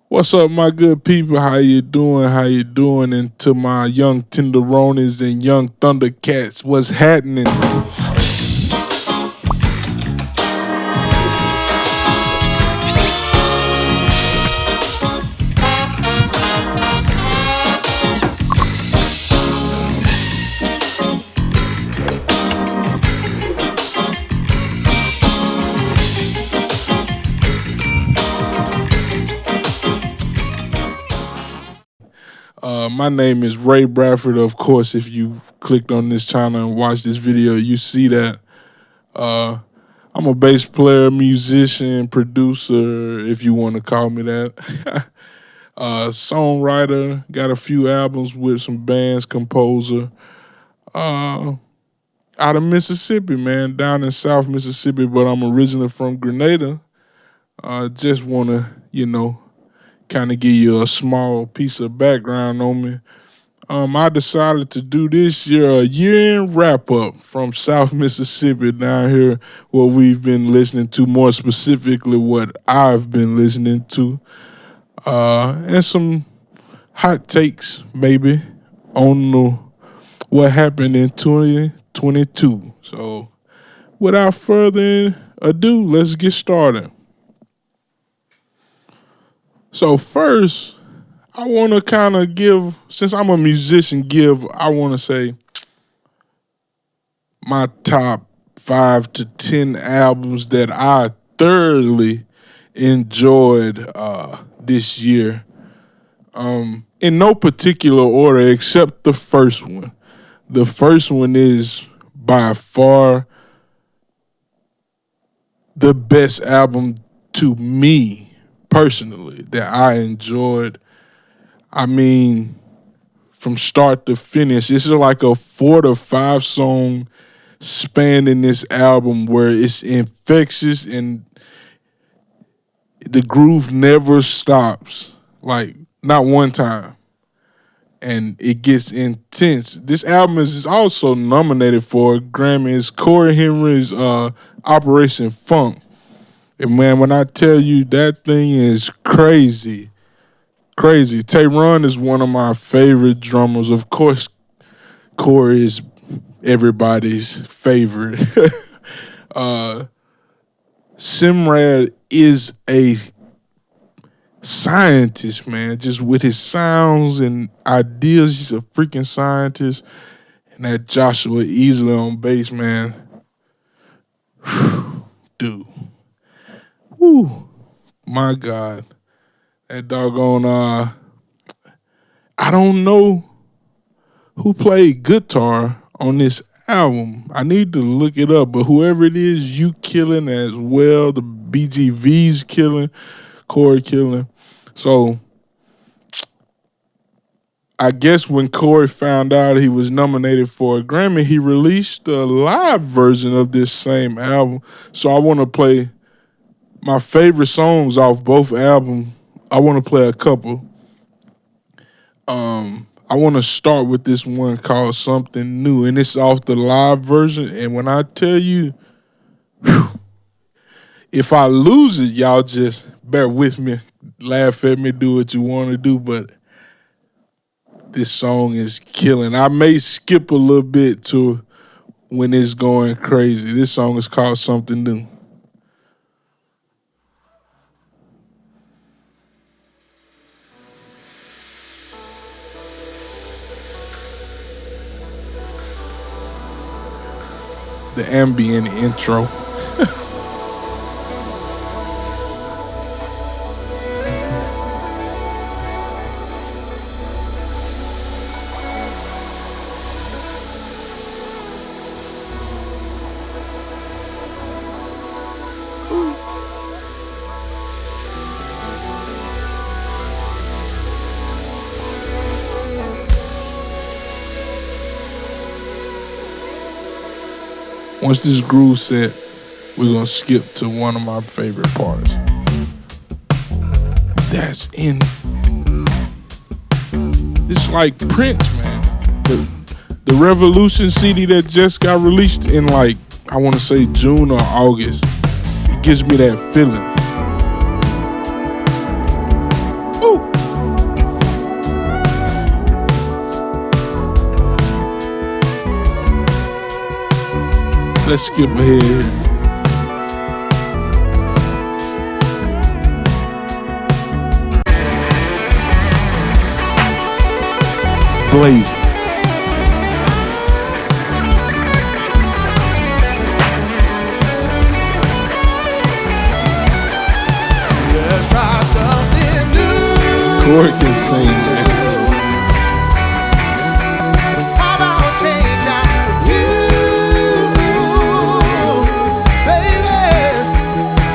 What's up, my good people? How you doing? How you doing? And to my young tenderonis and young thundercats, what's happening? My name is Ray Bradford. Of course, if you clicked on this channel and watched this video, you see that I'm a bass player, musician, producer, if you want to call me that. Songwriter, got a few albums with some bands, composer. Out of Mississippi, man, down in South Mississippi, but I'm originally from Grenada. Just want to, kind of give you a small piece of background on me. I decided to do this year a year-end wrap-up from South Mississippi down here, what we've been listening to, more specifically what I've been listening to, and some hot takes maybe on what happened in 2022. So without further ado, let's get started. So first, I want to kind of give, since I'm a musician, I want to say my top 5 to 10 albums that I thoroughly enjoyed this year. In no particular order except the first one. The first one is by far the best album to me personally that I enjoyed. I mean, from start to finish, it's like a 4 to 5 song span in this album where it's infectious and the groove never stops, like not one time. And it gets intense. This album is also nominated for a Grammy. It's Corey Henry's Operation Funk. And man, when I tell you that thing is crazy. Crazy. Tayron is one of my favorite drummers. Of course, Corey is everybody's favorite. Simrad is a scientist, man, just with his sounds and ideas. He's a freaking scientist. And that Joshua Easley on bass, man. Dude. Whew. My God. That doggone, I don't know who played guitar on this album. I need to look it up, but whoever it is, you killing as well. The BGV's killing, Corey killing. So I guess when Corey found out he was nominated for a Grammy, he released a live version of this same album. So I want to play my favorite songs off both albums. I want to play a couple. I want to start with this one called Something New, and it's off the live version. And when I tell you, if I lose it, y'all just bear with me, laugh at me, do what you want to do, but this song is killing. I may skip a little bit to when it's going crazy. This song is called Something New. The ambient intro. Once this groove set, we're gonna skip to one of my favorite parts. That's in. It's like Prince, man. The Revolution CD that just got released in I want to say June or August. It gives me that feeling. Let's skip ahead. Blazing. Let's try something new. Corey can sing, man. How about change out you, baby?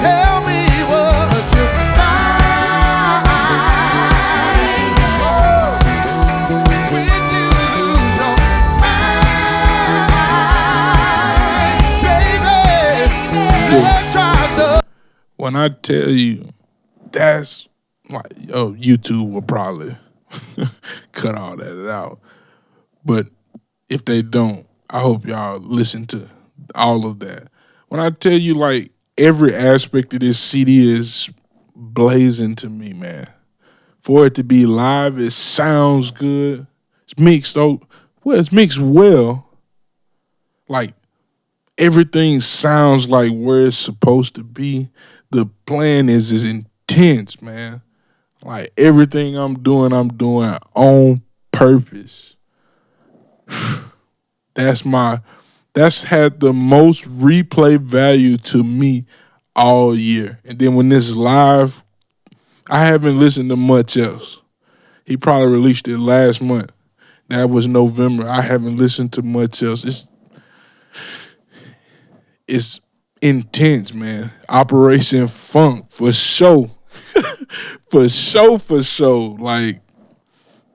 Tell me what you find when you lose your mind, baby. Let's try some. When I tell you, that's like, YouTube will probably cut all that out. But if they don't, I hope y'all listen to all of that. When I tell you, like, every aspect of this CD is blazing to me, man. For it to be live, it sounds good. It's mixed it's mixed well. Like, everything sounds like where it's supposed to be. The plan is intense, man. Like, everything I'm doing on purpose. That's had the most replay value to me all year. And then when this live, I haven't listened to much else. He probably released it last month. That was November. I haven't listened to much else. It's intense, man. Operation Funk for sure. for sure. Like,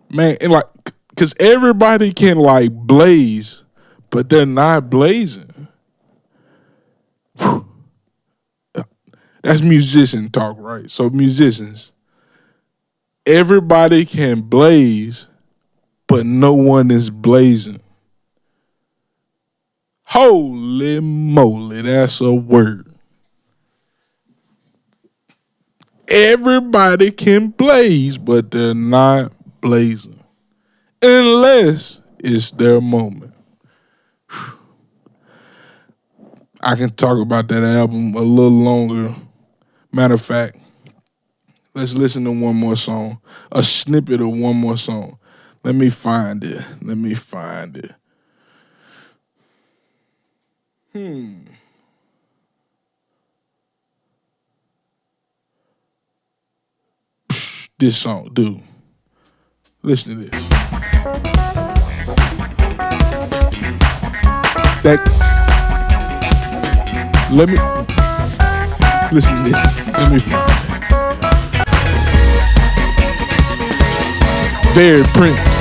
man, and like, cause everybody can like blaze, but they're not blazing. That's musician talk, right? So musicians, everybody can blaze, but no one is blazing. Holy moly, that's a word. Everybody can blaze, but they're not blazing. Unless it's their moment. I can talk about that album a little longer. Matter of fact, let's listen to one more song. A snippet of one more song. Let me find it. This song, dude. Listen to this. Let me listen to this. Let me find it. Very Prince.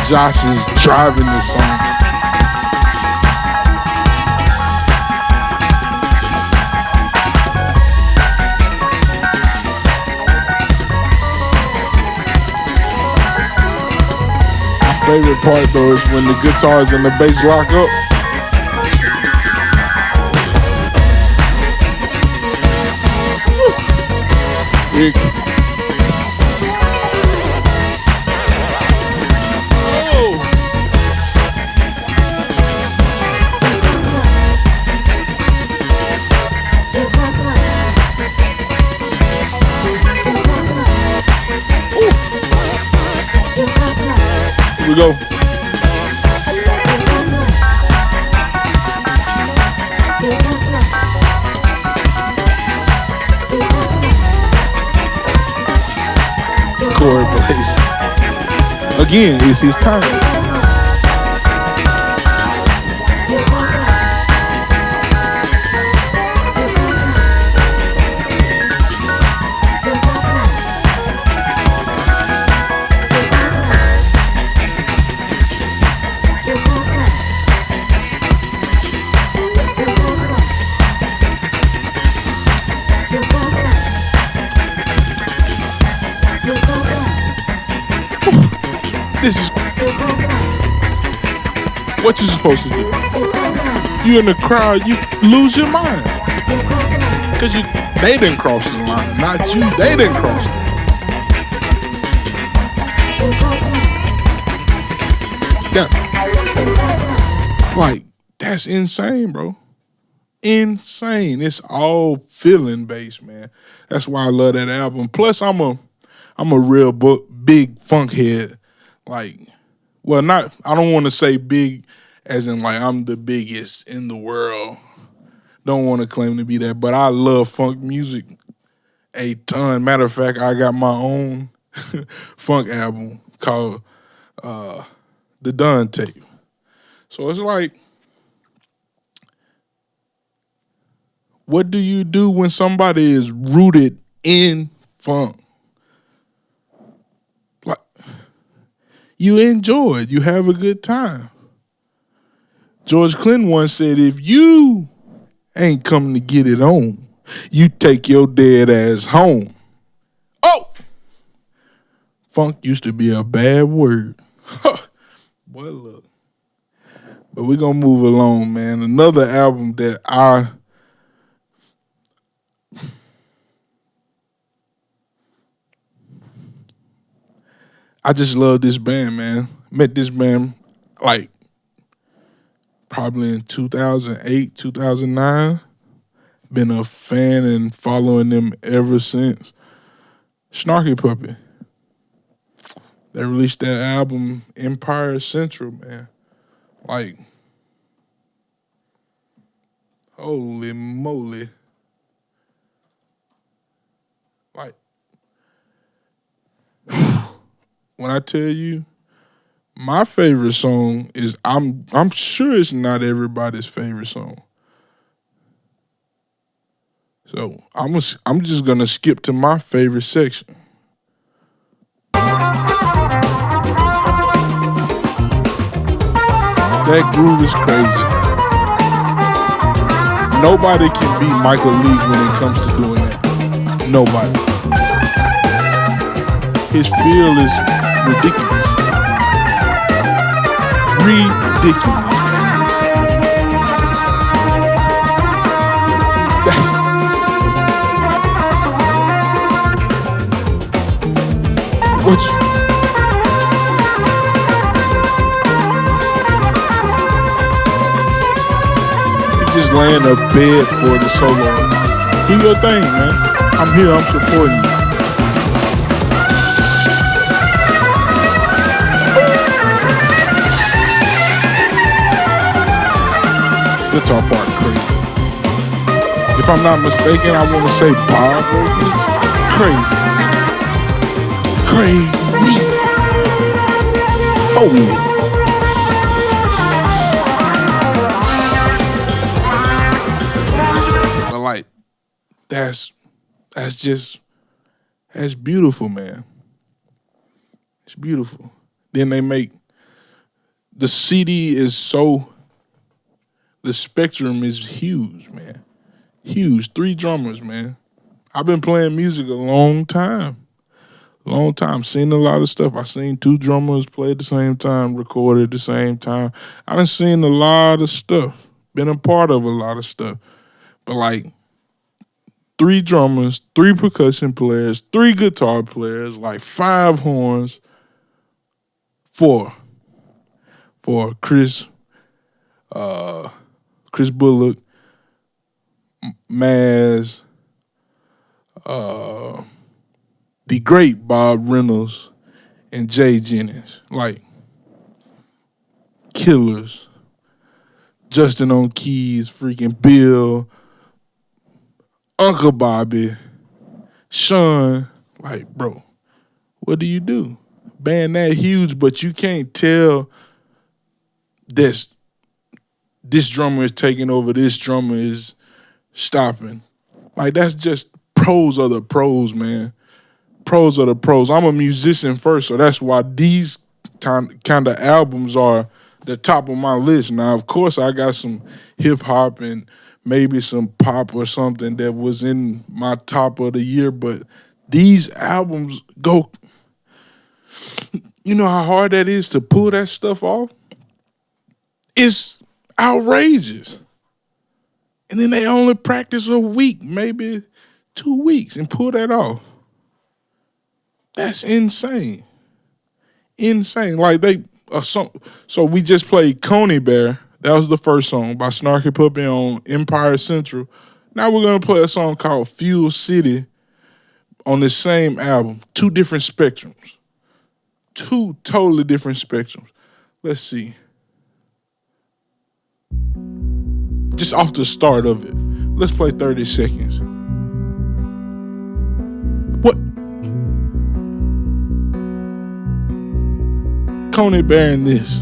Josh is driving this song. My favorite part though is when the guitars and the bass lock up. Here we go. Corey Blaze. Again, it's his turn. This is what you're supposed to do. you in the crowd, you lose your mind. Because they didn't cross the line, not you. They didn't cross the line. That's insane, bro. Insane. It's all feeling based, man. That's why I love that album. Plus, I'm a real big funk head. Like, well, not. I don't want to say big, as in like I'm the biggest in the world. Don't want to claim to be that, but I love funk music a ton. Matter of fact, I got my own funk album called The Dunn Tape. So it's like, what do you do when somebody is rooted in funk? Like, you enjoy it. You have a good time. George Clinton once said, if you ain't coming to get it on, you take your dead ass home. Oh! Funk used to be a bad word. Boy, look. But we're going to move along, man. Another album that I just love this band, man. Met this band like probably in 2008, 2009. Been a fan and following them ever since. Snarky Puppy. They released that album, Empire Central, man. Like, holy moly. Like, when I tell you, my favorite song is, I'm sure it's not everybody's favorite song. So I'm just gonna skip to my favorite section. That groove is crazy. Nobody can beat Michael Lee when it comes to doing that. Nobody. His feel is ridiculous. Ridiculous. What you... just laying a bed for the solo. Do your thing, man. I'm here. I'm supporting you. Guitar part crazy. If I'm not mistaken, I want to say Bob vocals. Crazy. Holy. That's beautiful, man. It's beautiful. Then they make the CD is so, the spectrum is huge, man. Huge. 3 drummers, man. I've been playing music a long time. Seen a lot of stuff. I've seen 2 drummers play at the same time, recorded at the same time. I've seen a lot of stuff. Been a part of a lot of stuff. But like 3 drummers, 3 percussion players, 3 guitar players, like 5 horns, 4 for Chris Bullock, Maz, the great Bob Reynolds, and Jay Jennings. Like, killers. Justin on keys, freaking Bill, Uncle Bobby, Sean. Like, bro, what do you do? Band that huge, but you can't tell this drummer is taking over, this drummer is stopping. Like, that's just pros are the pros, man. Pros are the pros. I'm a musician first, so that's why these kind of albums are the top of my list. Now, of course, I got some hip hop and maybe some pop or something that was in my top of the year, but these albums go, you know how hard that is to pull that stuff off? It's outrageous. And then they only practice a week, maybe 2 weeks, and pull that off. That's insane. Insane. Like so we just played Coney Bear. That was the first song by Snarky Puppy on Empire Central. Now we're gonna play a song called Fuel City on the same album. 2 different spectrums. 2 totally different spectrums. Let's see. Just off the start of it. Let's play 30 seconds. What? Coney Bear and this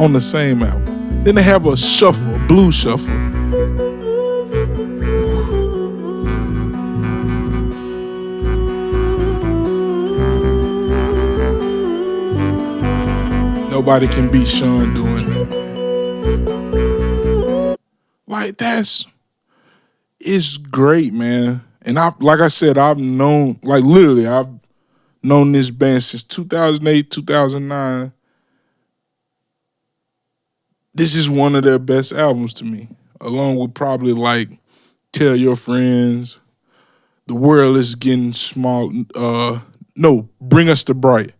on the same album. Then they have a shuffle, blues shuffle. Nobody can beat Sean doing that, man. Like, it's great, man. And like I said, I've known this band since 2008, 2009. This is one of their best albums to me, along with probably like Tell Your Friends, The World Is Getting Small. No, Bring Us to Bright.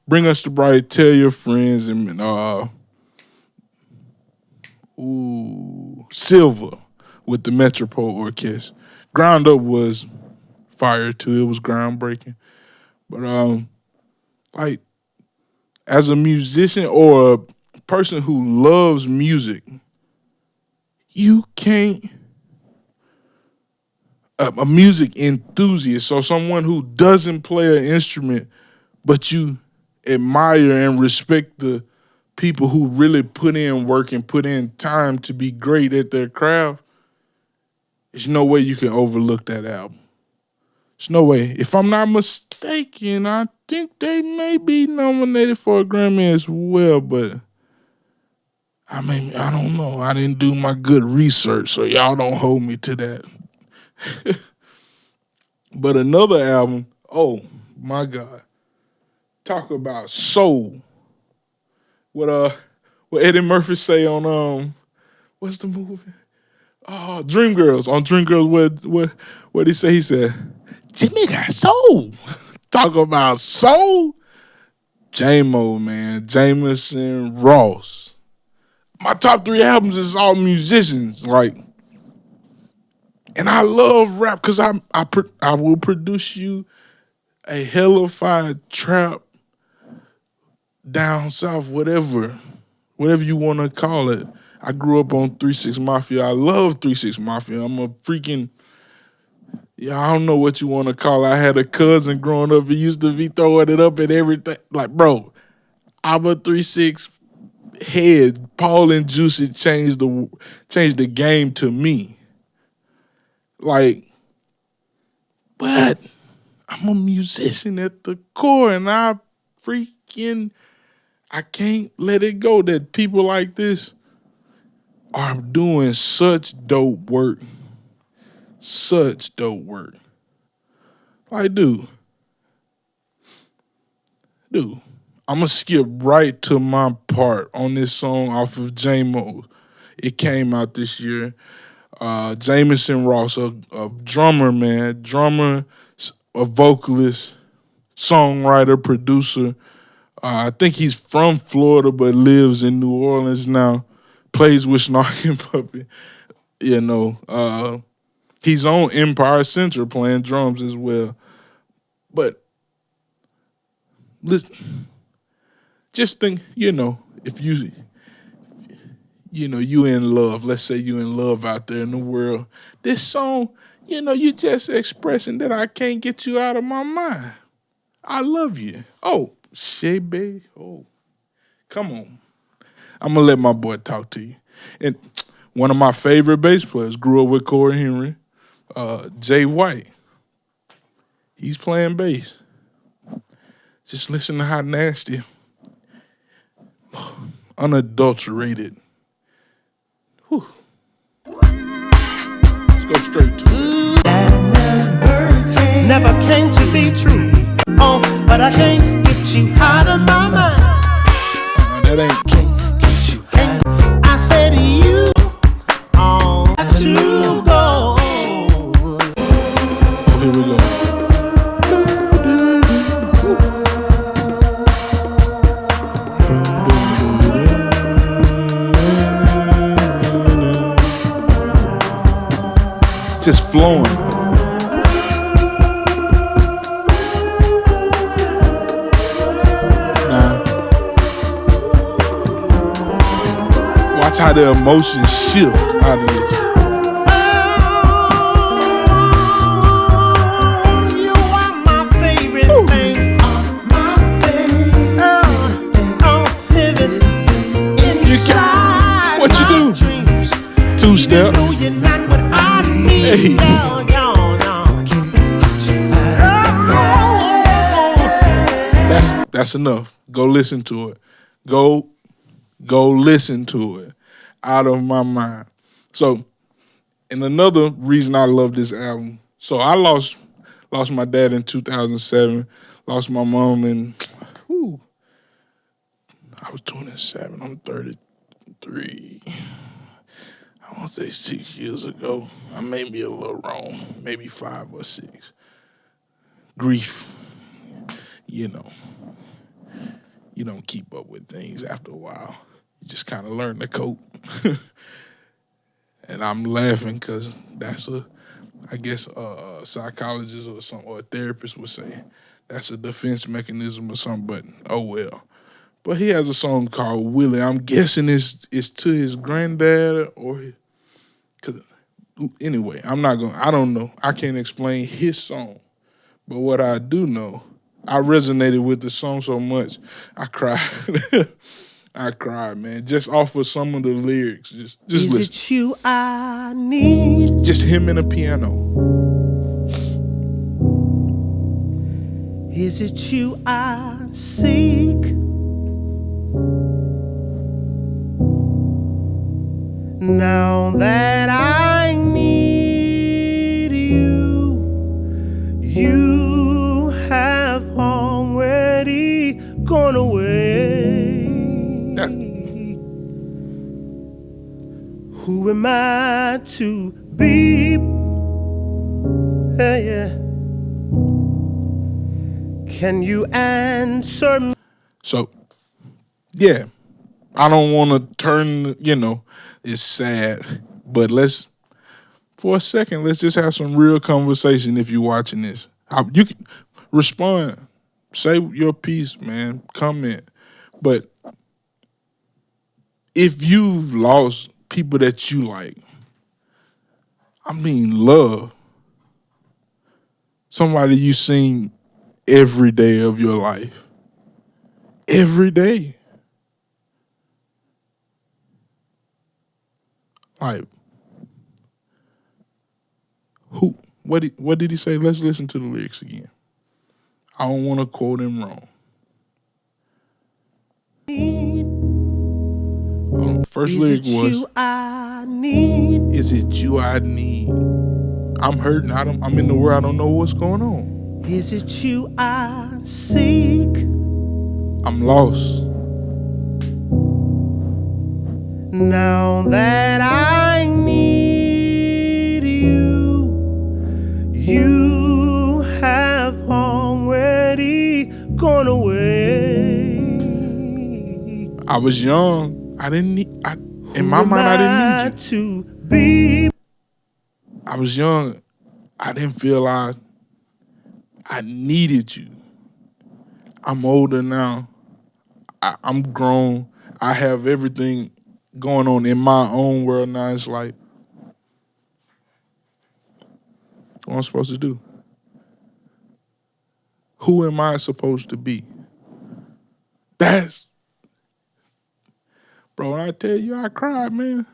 Bring Us to Bright, Tell Your Friends, and Silver with the Metropole Orchestra. Ground Up was fire too. It was groundbreaking. But like, as a musician or a person who loves music, you can't, a music enthusiast, so someone who doesn't play an instrument, but you admire and respect the people who really put in work and put in time to be great at their craft, there's no way you can overlook that album. There's no way. If I'm not mistaken, I think they may be nominated for a Grammy as well, but I mean, I don't know. I didn't do my good research, so y'all don't hold me to that. But another album, oh my God. Talk about soul. What Eddie Murphy say on what's the movie? Oh, Dreamgirls. On Dreamgirls, what he say? He said, Jimmy got soul. Talk about soul. J-Mo, man. Jameson, Ross. My top 3 albums is all musicians, like, and I love rap because I will produce you a hellified trap down south, whatever you want to call it. I grew up on 3 6 Mafia. I love 3 6 Mafia. I'm a freaking, I don't know what you want to call it. I had a cousin growing up. He used to be throwing it up at everything. Like, bro, I'm a 3 6 head. Paul and Juicy changed the game to me. Like, but I'm a musician at the core, and I can't let it go that people like this are doing such dope work. Such dope work. Like, dude, I'm going to skip right to my part on this song off of J-Mo. It came out this year. Jameson Ross, a drummer, man. Drummer, a vocalist, songwriter, producer. I think he's from Florida but lives in New Orleans now. Plays with Snarky Puppy. You know, he's on Empire Central playing drums as well. But listen, just think, if you in love, let's say you in love out there in the world, this song, you just expressing that I can't get you out of my mind. I love you. Oh, shit, babe. Oh, come on. I'm going to let my boy talk to you. And one of my favorite bass players, grew up with Corey Henry, Jay White. He's playing bass. Just listen to how nasty, unadulterated. Whew. Let's go straight to it. That never came to be true. Oh, but I can't get you out of my mind. That ain't. Can't get you out. I said to you, oh, that's true. just flowing. Now, watch how the emotions shift out of this. You are my favorite thing. My favorite thing. Living inside what you do? my dreams. Two-step. Even though you're not what I need. Hey. That's enough. Go listen to it. Go listen to it. Out of my mind. So, and another reason I love this album. So I lost my dad in 2007. Lost my mom in, I was 27. I'm 33. I want to say 6 years ago. I may be a little wrong. Maybe 5 or 6. Grief. You know. You don't keep up with things after a while. You just kind of learn to cope. And I'm laughing because that's I guess a psychologist or a therapist would say that's a defense mechanism or something, but oh well. But he has a song called Willie. I'm guessing it's to his granddad cause anyway, I don't know. I can't explain his song. But what I do know, I resonated with the song so much, I cried. I cried, man. Just off of some of the lyrics. Just Is listen. it you I need? Just him and a piano. Is it you I seek? Now that I need you, you have already gone away. Who am I to be? Yeah. Can you answer me? So, yeah. I don't want to turn, it's sad. But for a second, let's just have some real conversation if you're watching this. You can respond. Say your piece, man. Comment. But if you've lost people that you like, love, somebody you seen every day of your life, every day. Like, who? What did he say? Let's listen to the lyrics again. I don't want to quote him wrong. First lyric was, you I need? is it you I need? I'm hurting. I'm in the world. I don't know what's going on. Is it you I seek? I'm lost. Now that I need you, you have already gone away. I was young. I didn't need. In my mind, I didn't need you. To be. I was young. I didn't feel I needed you. I'm older now. I'm grown. I have everything going on in my own world now. It's like, what am I supposed to do? Who am I supposed to be? Bro, when I tell you I cried, man.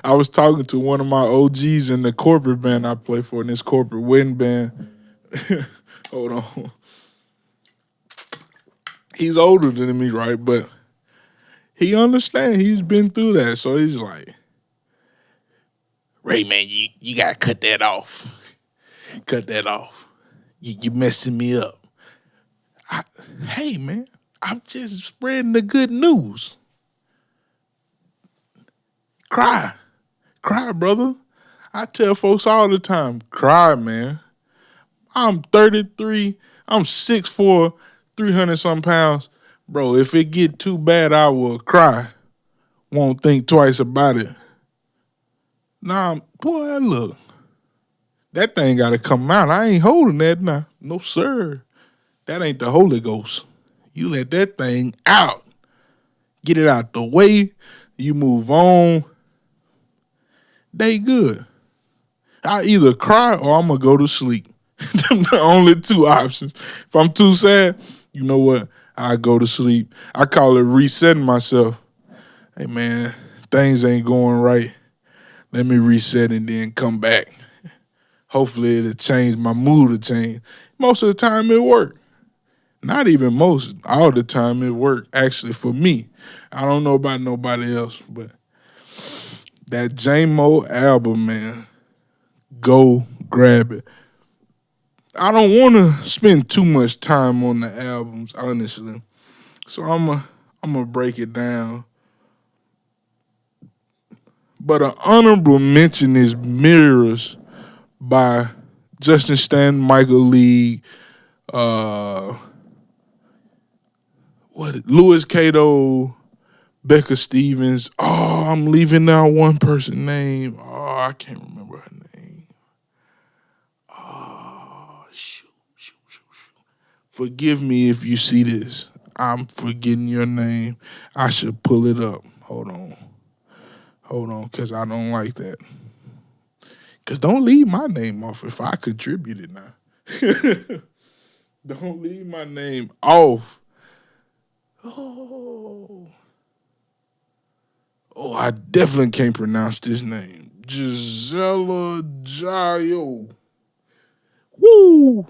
I was talking to one of my OGs in the corporate band I play for, in this corporate wedding band. Hold on. He's older than me, right? But he understands. He's been through that. So he's like, Ray, man, you got to cut that off. Cut that off. You messing me up. Hey, man, I'm just spreading the good news. Cry. Cry, brother. I tell folks all the time, cry, man. I'm 33. I'm 6'4", 300-something pounds. Bro, if it get too bad, I will cry. Won't think twice about it. Nah, boy, look. That thing got to come out. I ain't holding that now. No, sir. That ain't the Holy Ghost. You let that thing out. Get it out the way. You move on. They good. I either cry or I'm going to go to sleep. Them the only two options. If I'm too sad, you know what? I go to sleep. I call it resetting myself. Hey, man, things ain't going right. Let me reset and then come back. Hopefully it'll change, my mood will change. Most of the time it worked. Not even most, all the time it worked, actually, for me. I don't know about nobody else, but that J-Mo album, man, go grab it. I don't want to spend too much time on the albums, honestly. So I'm gonna break it down. But an honorable mention is Mirrors by Justin Stanton, Michael Lee, Louis Cato, Becca Stevens. Oh, I'm leaving out one person's name. Oh, I can't remember her name. Oh, shoot. Forgive me if you see this. I'm forgetting your name. I should pull it up. Hold on, because I don't like that. Because don't leave my name off if I contributed now. Don't leave my name off. Oh, I definitely can't pronounce this name. Gisela Jayo. Woo!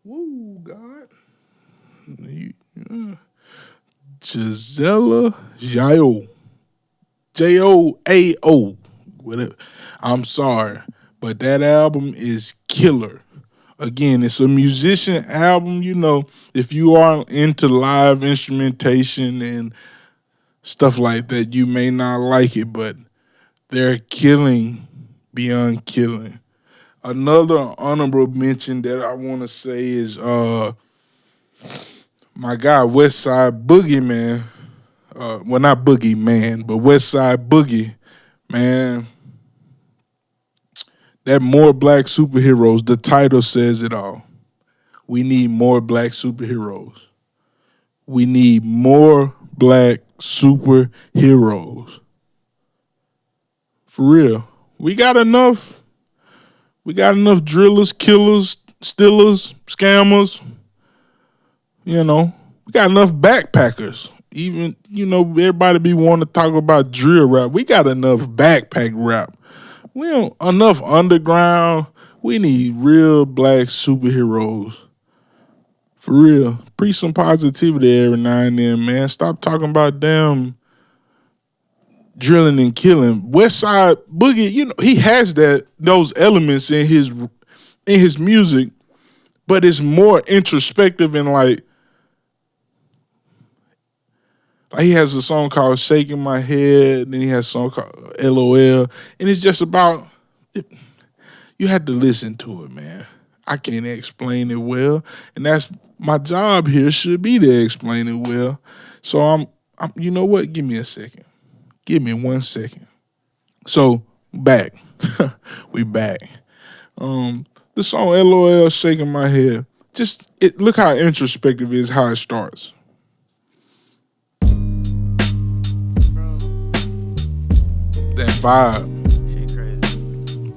Woo, God. Gisela Jayo. Joao. Whatever. I'm sorry, but that album is killer. Again, it's a musician album. You know, if you are into live instrumentation and stuff like that, you may not like it, but they're killing beyond killing. Another honorable mention that I want to say is my guy West Side Boogie, man. Well, not Boogie Man, but West Side Boogie, man. That More Black Superheroes, the title says it all. We need more black superheroes. We need more black superheroes. For real. We got enough drillers, killers, stealers, scammers. You know, we got enough backpackers. Even, everybody be wanting to talk about drill rap. We got enough backpack rap. We don't enough underground. We need real black superheroes. For real. Preach some positivity every now and then, man. Stop talking about damn drilling and killing. West Side Boogie, he has those elements in his music, but it's more introspective and like he has a song called Shaking My Head, then he has a song called LOL, and it's just about you had to listen to it, man. I can't explain it well, and that's my job here should be to explain it well. So I'm you know what? Give me a second. Give me 1 second. So back. We back. The song LOL Shaking My Head. Look how introspective it is, how it starts. That vibe. Shit crazy.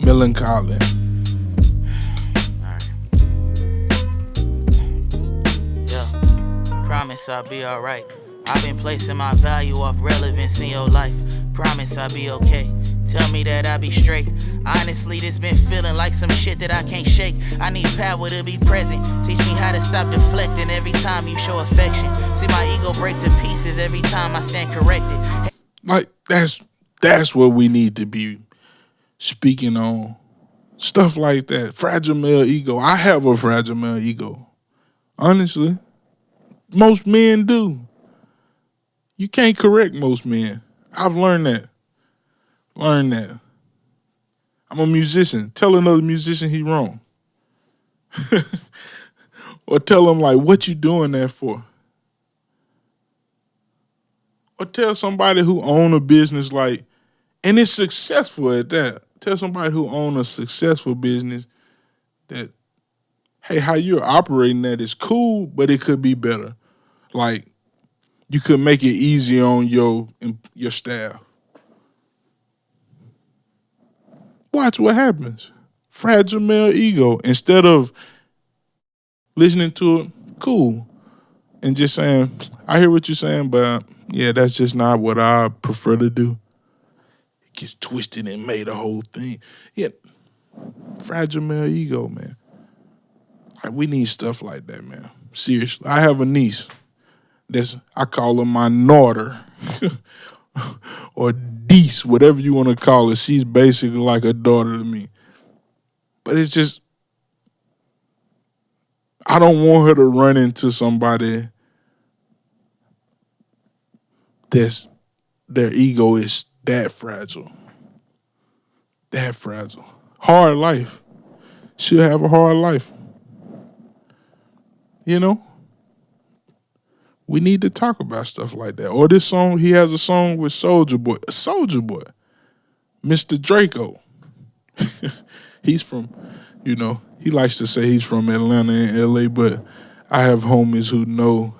Melancholy. Alright. Yeah. Promise I'll be alright. I've been placing my value off relevance in your life. Promise I'll be okay. Tell me that I'll be straight. Honestly, this been feeling like some shit that I can't shake. I need power to be present. Teach me how to stop deflecting every time you show affection. See my ego break to pieces every time I stand corrected. Like, that's what we need to be speaking on. Stuff like that. Fragile male ego. I have a fragile male ego. Honestly. Most men do. You can't correct most men. I've learned that. I'm a musician. Tell another musician he wrong. Or tell him, like, what you doing that for? Or tell somebody who own a business, like, and is successful at that. Tell somebody who owns a successful business that, hey, how you're operating that is cool, but it could be better. Like, you could make it easier on your staff. Watch what happens. Fragile male ego. Instead of listening to it, cool, and just saying, I hear what you're saying, but yeah, that's just not what I prefer to do. It gets twisted and made a whole thing. Yeah, fragile male ego, man. We need stuff like that, man. Seriously. I have a niece. I call her my daughter. Or Deese, whatever you want to call her. She's basically like a daughter to me. But it's just, I don't want her to run into somebody their ego is that fragile. That fragile. Hard life. She'll have a hard life. You know? We need to talk about stuff like that. Or this song, he has a song with Soulja Boy. Mr. Draco. He's from, he likes to say he's from Atlanta and LA, but I have homies who know.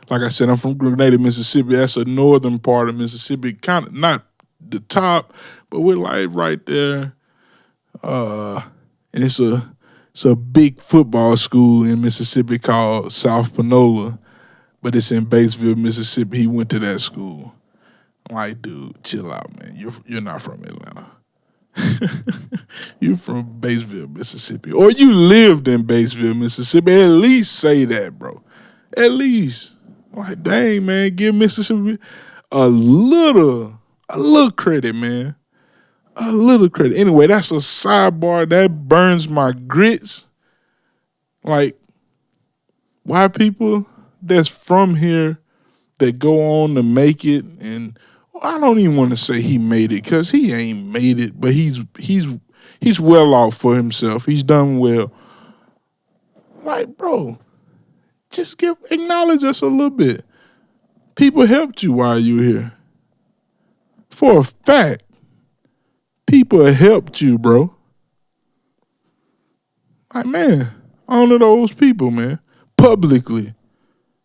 Like I said, I'm from Grenada, Mississippi. That's a northern part of Mississippi. Kind of not the top, but we're like right there. And it's a big football school in Mississippi called South Panola. But it's in Batesville, Mississippi. He went to that school. I'm like, dude, chill out, man. You're not from Atlanta. You're from Batesville, Mississippi. Or you lived in Batesville, Mississippi. At least say that, bro. At least. I'm like, dang, man, give Mississippi a little credit, man. A little credit. Anyway, that's a sidebar. That burns my grits. Like, why people that's from here that go on to make it, and I don't even want to say he made it because he ain't made it, but he's well off for himself. He's done well. Like, bro, just acknowledge us a little bit. People helped you while you were here. For a fact, people helped you, bro. Like, man, honor those people, man, publicly.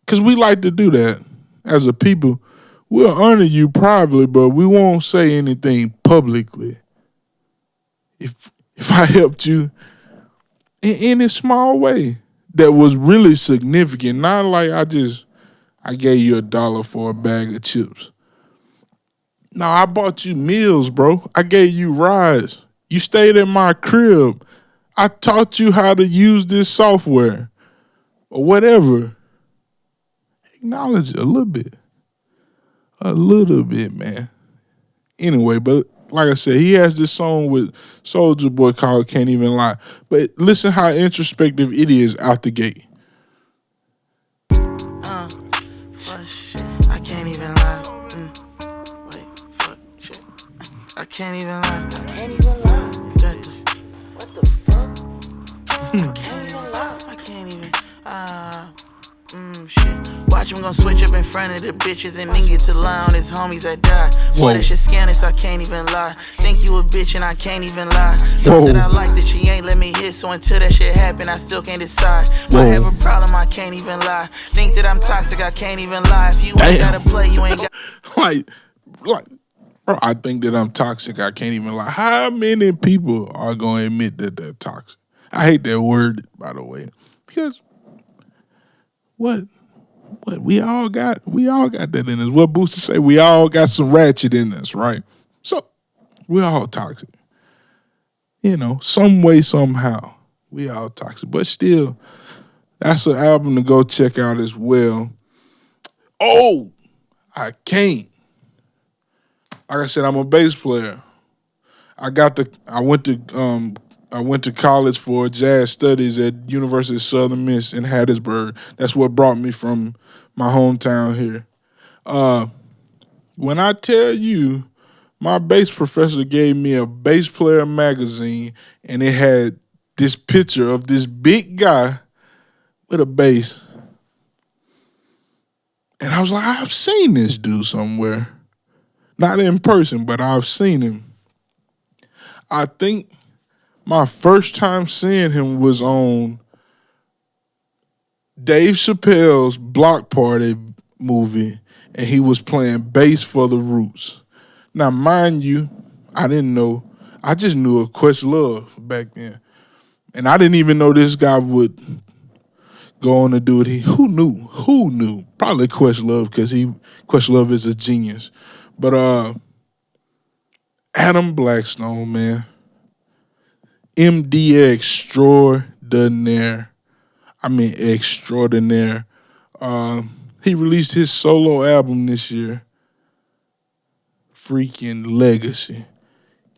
Because we like to do that as a people. We'll honor you privately, but we won't say anything publicly. If I helped you in any small way that was really significant, not like I gave you $1 for a bag of chips. No, I bought you meals, bro. I gave you rides. You stayed in my crib. I taught you how to use this software or whatever. Acknowledge it a little bit. A little bit, man. Anyway, but like I said, he has this song with Soulja Boy called Can't Even Lie. But listen how introspective it is out the gate. Fuck shit. I can't even lie. Wait, fuck shit. I can't even lie. I can't even lie. What the fuck? I can't even lie. I can't even. Shit. Watch him gon' switch up in front of the bitches and then get to lie on his homies that died. Boy, that shit scandalous, I can't even lie. Think you a bitch and I can't even lie. Thought that I like that she ain't let me hit, so until that shit happen, I still can't decide. I have a problem, I can't even lie. Think that I'm toxic, I can't even lie. If you ain't gotta play, you ain't got. like, bro, I think that I'm toxic, I can't even lie. How many people are gonna admit that they're toxic? I hate that word, by the way, because what we all got that in us. What Booster say? We all got some ratchet in us, right? So we all toxic. Some way, somehow, we all toxic. But still, that's an album to go check out as well. Oh, I can't. Like I said, I'm a bass player. I went to college for jazz studies at University of Southern Miss in Hattiesburg. That's what brought me from my hometown here. When I tell you, my bass professor gave me a bass player magazine, and it had this picture of this big guy with a bass. And I was like, I've seen this dude somewhere. Not in person, but I've seen him. I think my first time seeing him was on Dave Chappelle's Block Party movie, and he was playing bass for the Roots. Now, mind you, I didn't know. I just knew of Questlove back then. And I didn't even know this guy would go on to do what he. Who knew? Who knew? Probably Questlove, because Questlove is a genius. But Adam Blackstone, man. MD extraordinaire. I mean, extraordinaire. He released his solo album this year. Freaking Legacy.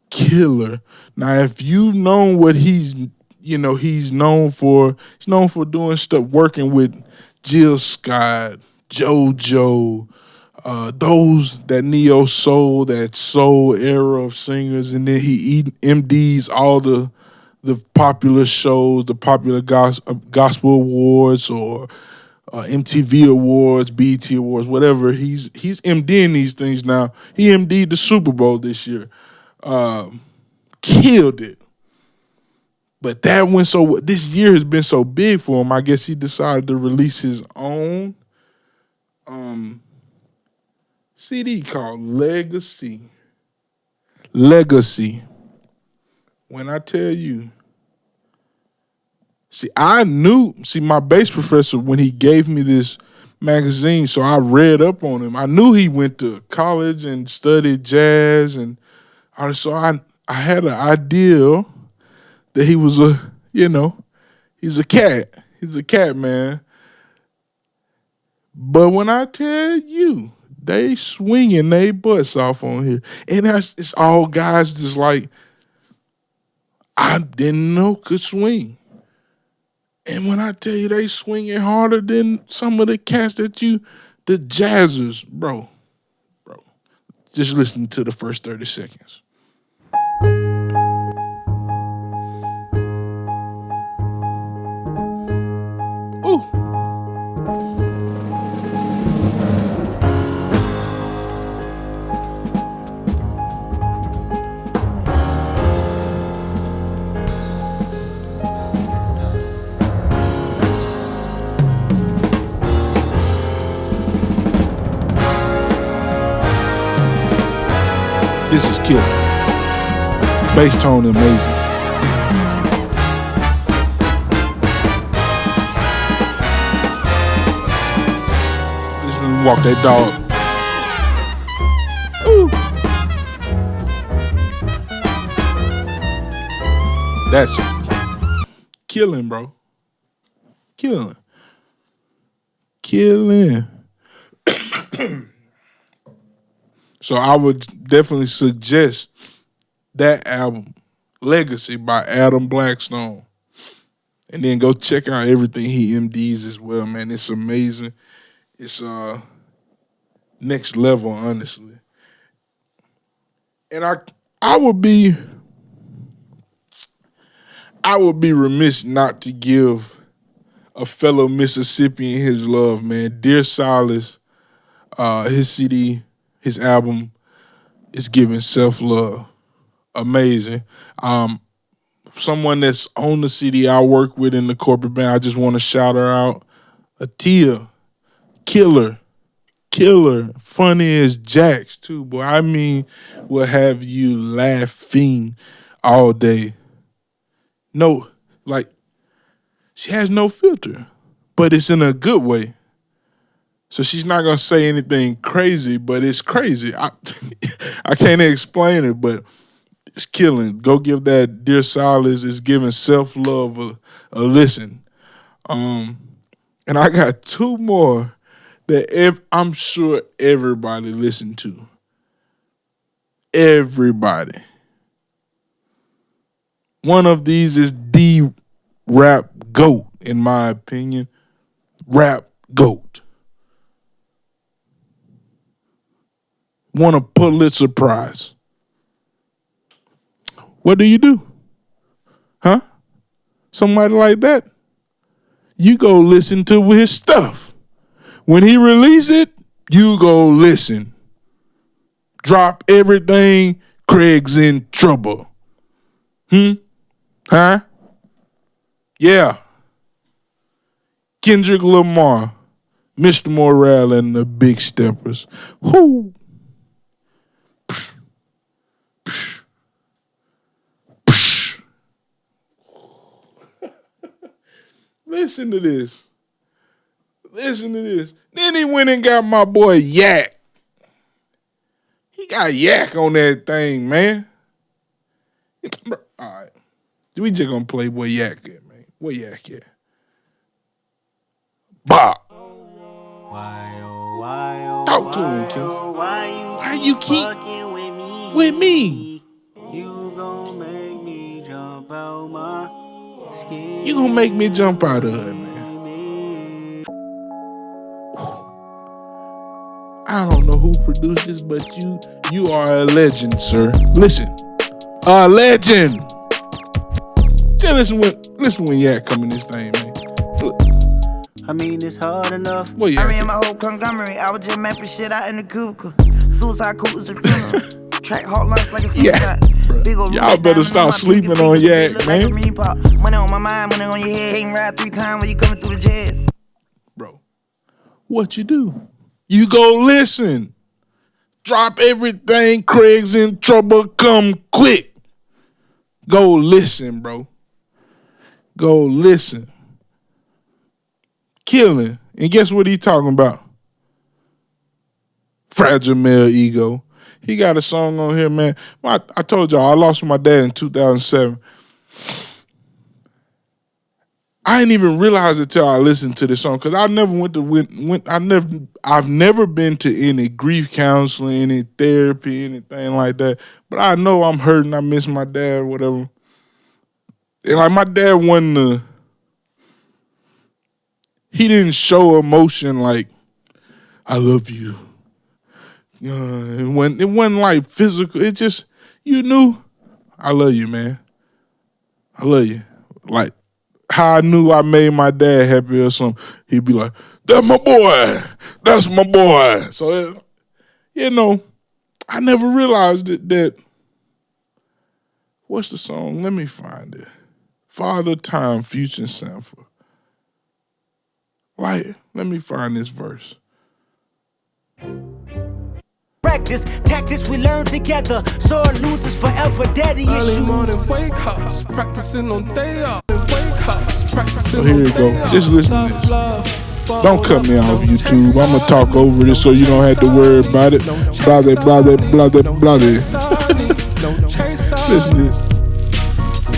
Killer. Now, if you've known what he's known for doing stuff, working with Jill Scott, JoJo, that neo soul, that soul era of singers, and then he MDs all the popular shows, the popular gospel awards or MTV awards, BET awards, whatever. He's MDing these things now. He MD'd the Super Bowl this year. Killed it. But this year has been so big for him, I guess he decided to release his own CD called Legacy. Legacy. When I tell you, my bass professor, when he gave me this magazine, so I read up on him. I knew he went to college and studied jazz, and so I had an idea that he was he's a cat. He's a cat, man. But when I tell you, they swinging they butts off on here. And it's all guys just like I didn't know could swing. And when I tell you they swinging harder than some of the cats the jazzers, bro. Just listen to the first 30 seconds. Ooh. This is killer. Bass tone amazing. Listen, walk that dog. Ooh. That's killing, bro. Killing. So I would definitely suggest that album, Legacy by Adam Blackstone. And then go check out everything he MDs as well, man. It's amazing. It's next level, honestly. And I would be remiss not to give a fellow Mississippian his love, man. Dear Silas, his CD, his album is giving self-love. Amazing. Someone that's on the CD I work with in the corporate band, I just want to shout her out. Atia, killer, funny as jacks too, boy. I mean, will have you laughing all day. No, like, she has no filter, but it's in a good way. So she's not going to say anything crazy, but it's crazy. I can't explain it, but it's killing. Go give that Dear Silas is giving self-love a listen. And I got two more that I'm sure everybody listened to. Everybody. One of these is the rap GOAT, in my opinion. Rap GOAT. Won a Pulitzer Prize. What do you do? Huh? Somebody like that? You go listen to his stuff. When he release it, you go listen. Drop everything. Craig's in trouble. Huh? Yeah. Kendrick Lamar, Mr. Morale, and the Big Steppers. Whoo. Listen to this. Listen to this. Then he went and got my boy Yak. He got Yak on that thing, man. All right. We just gonna play where Yak at, man. Where Yak at? Bob. Talk to him, Ken. Why you keep with me? You gon' make me jump out my skin. You gonna make me jump out of it, man. I don't know who produced this, but you are a legend, sir. Listen, a legend. Just listen when Yak come in this thing, man. Look. I mean, it's hard enough. What I Yak? ran my whole conglomerate. I was just mapping shit out in the cubicle. Suicide coolers and funeral. Track hard lunch like a suicide. Big old Y'all better stop sleeping on Yak, man. Money on my mind, money on your head. Can't ride 3 times when you coming through the jazz. Bro, what you do? You go listen. Drop everything. Craig's in trouble. Come quick. Go listen, bro. Go listen. Killing. And guess what he talking about? Fragile male ego. He got a song on here, man. I told y'all I lost my dad in 2007. I didn't even realize it till I listened to this song because I never I've never been to any grief counseling, any therapy, anything like that. But I know I'm hurting. I miss my dad or whatever. And like my dad he didn't show emotion like I love you. It wasn't like physical. It just you knew I love you, man. I love you. Like how I knew I made my dad happy or something. He'd be like, "That's my boy. That's my boy." So I never realized that. What's the song? Let me find it. Father Time, Future Sanford. Like, let me find this verse. Practice tactics we learn together. Sore losers forever. Daddy Early issues. morning wake ups, practicing on day up. Wake ups, practicing So here on you go. day Just up. listen to Tough this. love. Don't cut me off YouTube. I'm gonna talk over this so you don't have to worry about it. Blah, blah, blah, blah, blah, blah. Listen to this.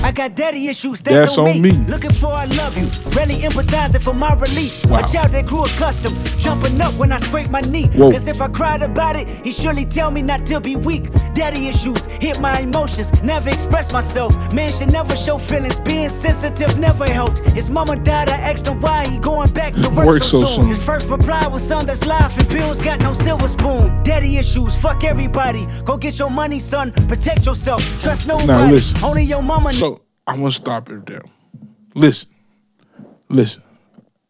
I got daddy issues, That's on me. Looking for I love you, really empathizing for my relief. Wow. A child that grew accustomed, jumping up when I scrape my knee. Whoa. Cause if I cried about it, he surely tell me not to be weak. Daddy issues, hit my emotions, never express myself. Man should never show feelings, being sensitive never helped. His mama died, I asked him why he going back to work so soon. His first reply was, son, that's life and bills got no silver spoon. Daddy issues, fuck everybody. Go get your money, son, protect yourself. Trust nobody, Now listen. only your mama. So I'm gonna stop it there. Listen.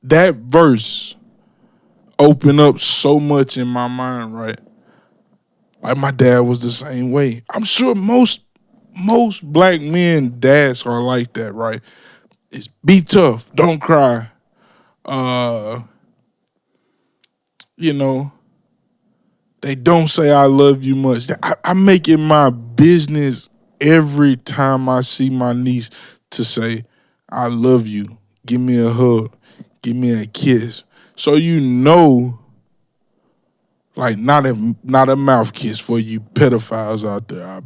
That verse opened up so much in my mind, right? Like my dad was the same way. I'm sure most black men dads are like that, right? It's be tough, don't cry. They don't say I love you much. I make it my business every time I see my niece to say, I love you. Give me a hug. Give me a kiss. So like not a mouth kiss for you pedophiles out there.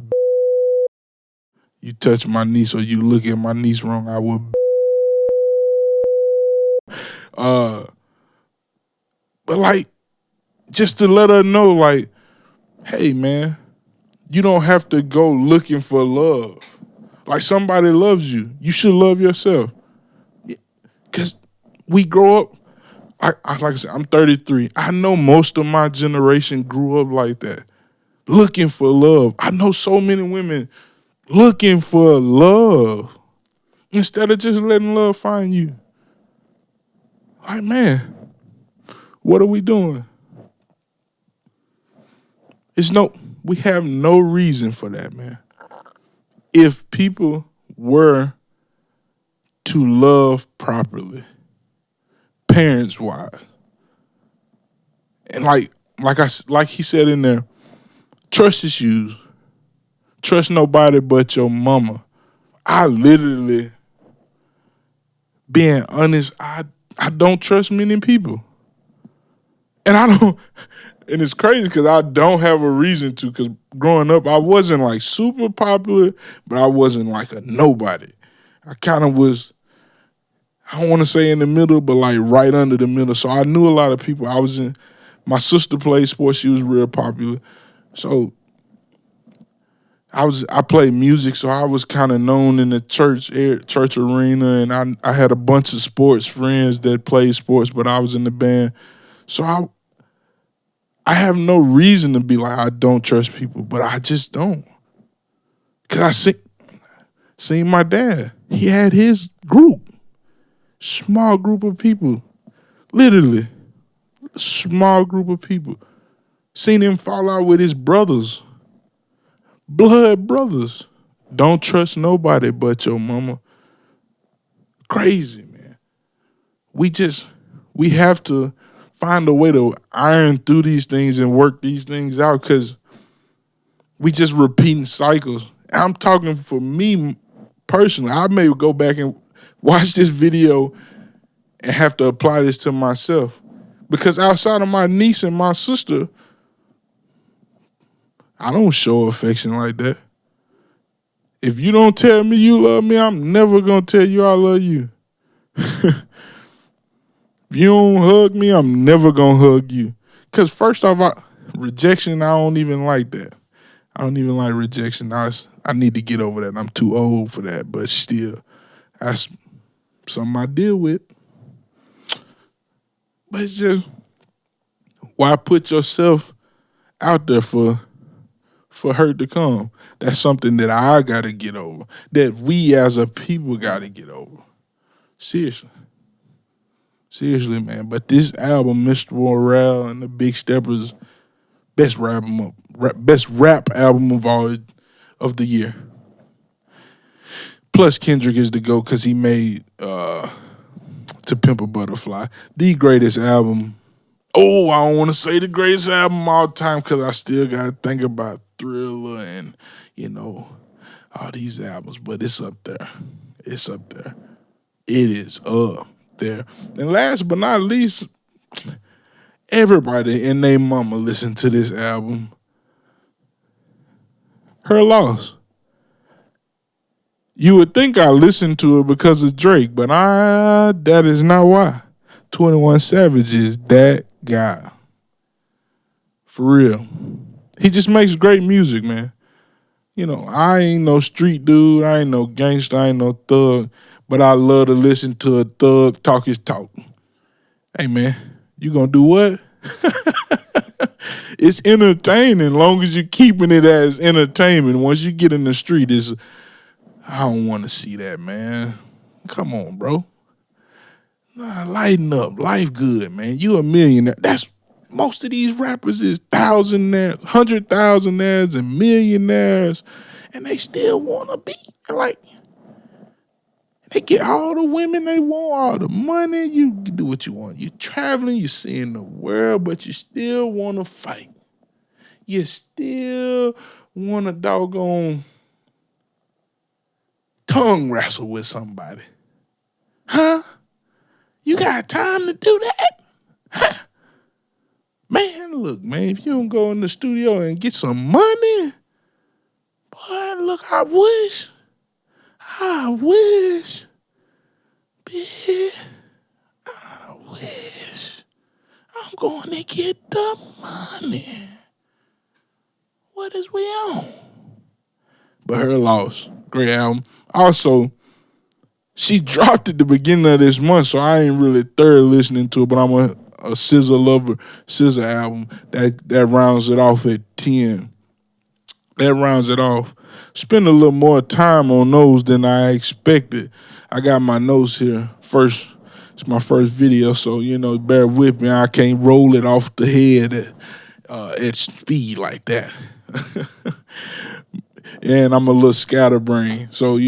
You touch my niece or you look at my niece wrong, I will. But like, just to let her know, like, hey man, you don't have to go looking for love. Like somebody loves you. You should love yourself. Because we grow up, like I said, I'm 33. I know most of my generation grew up like that. Looking for love. I know so many women looking for love instead of just letting love find you. Like, man, what are we doing? We have no reason for that, man. If people were to love properly, parents wise, and like he said in there, trust issues. Trust nobody but your mama. I literally, being honest, I don't trust many people. And I don't, and it's crazy because I don't have a reason to, because growing up, I wasn't like super popular, but I wasn't like a nobody. I kind of was, I don't want to say in the middle, but like right under the middle. So I knew a lot of people. My sister played sports. She was real popular. So I played music, so I was kind of known in the church arena, and I had a bunch of sports friends that played sports, but I was in the band. So I have no reason to be like I don't trust people, but I just don't. Cause I seen my dad. He had his group, small group of people, literally, small group of people. Seen him fall out with his brothers. Blood brothers. Don't trust nobody but your mama. Crazy, man. We have to find a way to iron through these things and work these things out, because we just repeating cycles. I'm talking for me personally. I may go back and watch this video and have to apply this to myself, because outside of my niece and my sister, I don't show affection like that. If you don't tell me you love me, I'm never going to tell you I love you. If you don't hug me, I'm never going to hug you. Because first off, rejection, I don't even like that. I don't even like rejection. I need to get over that. I'm too old for that. But still, that's something I deal with. But it's just, why put yourself out there for hurt to come? That's something that I got to get over, that we as a people got to get over. Seriously, man. But this album, Mr. Morale and the Big Steppers, best rap album of the year. Plus Kendrick is the GOAT because he made To Pimp a Butterfly the greatest album. Oh, I don't want to say the greatest album of all time, because I still got to think about Thriller and, all these albums. But it's up there. It's up there. It is up there. And last but not least, everybody and their mama listened to this album. Her Loss. You would think I listened to it because of Drake, but that is not why. 21 Savage is that guy. For real. He just makes great music, man. I ain't no street dude. I ain't no gangster. I ain't no thug. But I love to listen to a thug talk his talk. Hey, man, you gonna do what? It's entertaining long as you're keeping it as entertainment. Once you get in the street, I don't want to see that, man. Come on, bro. Nah, lighten up. Life good, man. You a millionaire. That's most of these rappers is thousandaires, 100,000aires, and millionaires, and they still want to be like. They get all the women they want, all the money. You do what you want. You're traveling, you're seeing the world, but you still want to fight. You still want to doggone tongue wrestle with somebody. Huh? You got time to do that? Huh? Man, look, man, if you don't go in the studio and get some money, boy, look, I wish, bitch, I wish I'm going to get the money. What is we on? But Her Loss, great album. Also, she dropped at the beginning of this month, so I ain't really thoroughly listening to it, but I'm a SZA lover, SZA album. That rounds it off at 10. That rounds it off. Spend a little more time on those than I expected. I got my notes here. It's my first video, so, bear with me. I can't roll it off the head at speed like that. And I'm a little scatterbrain, so,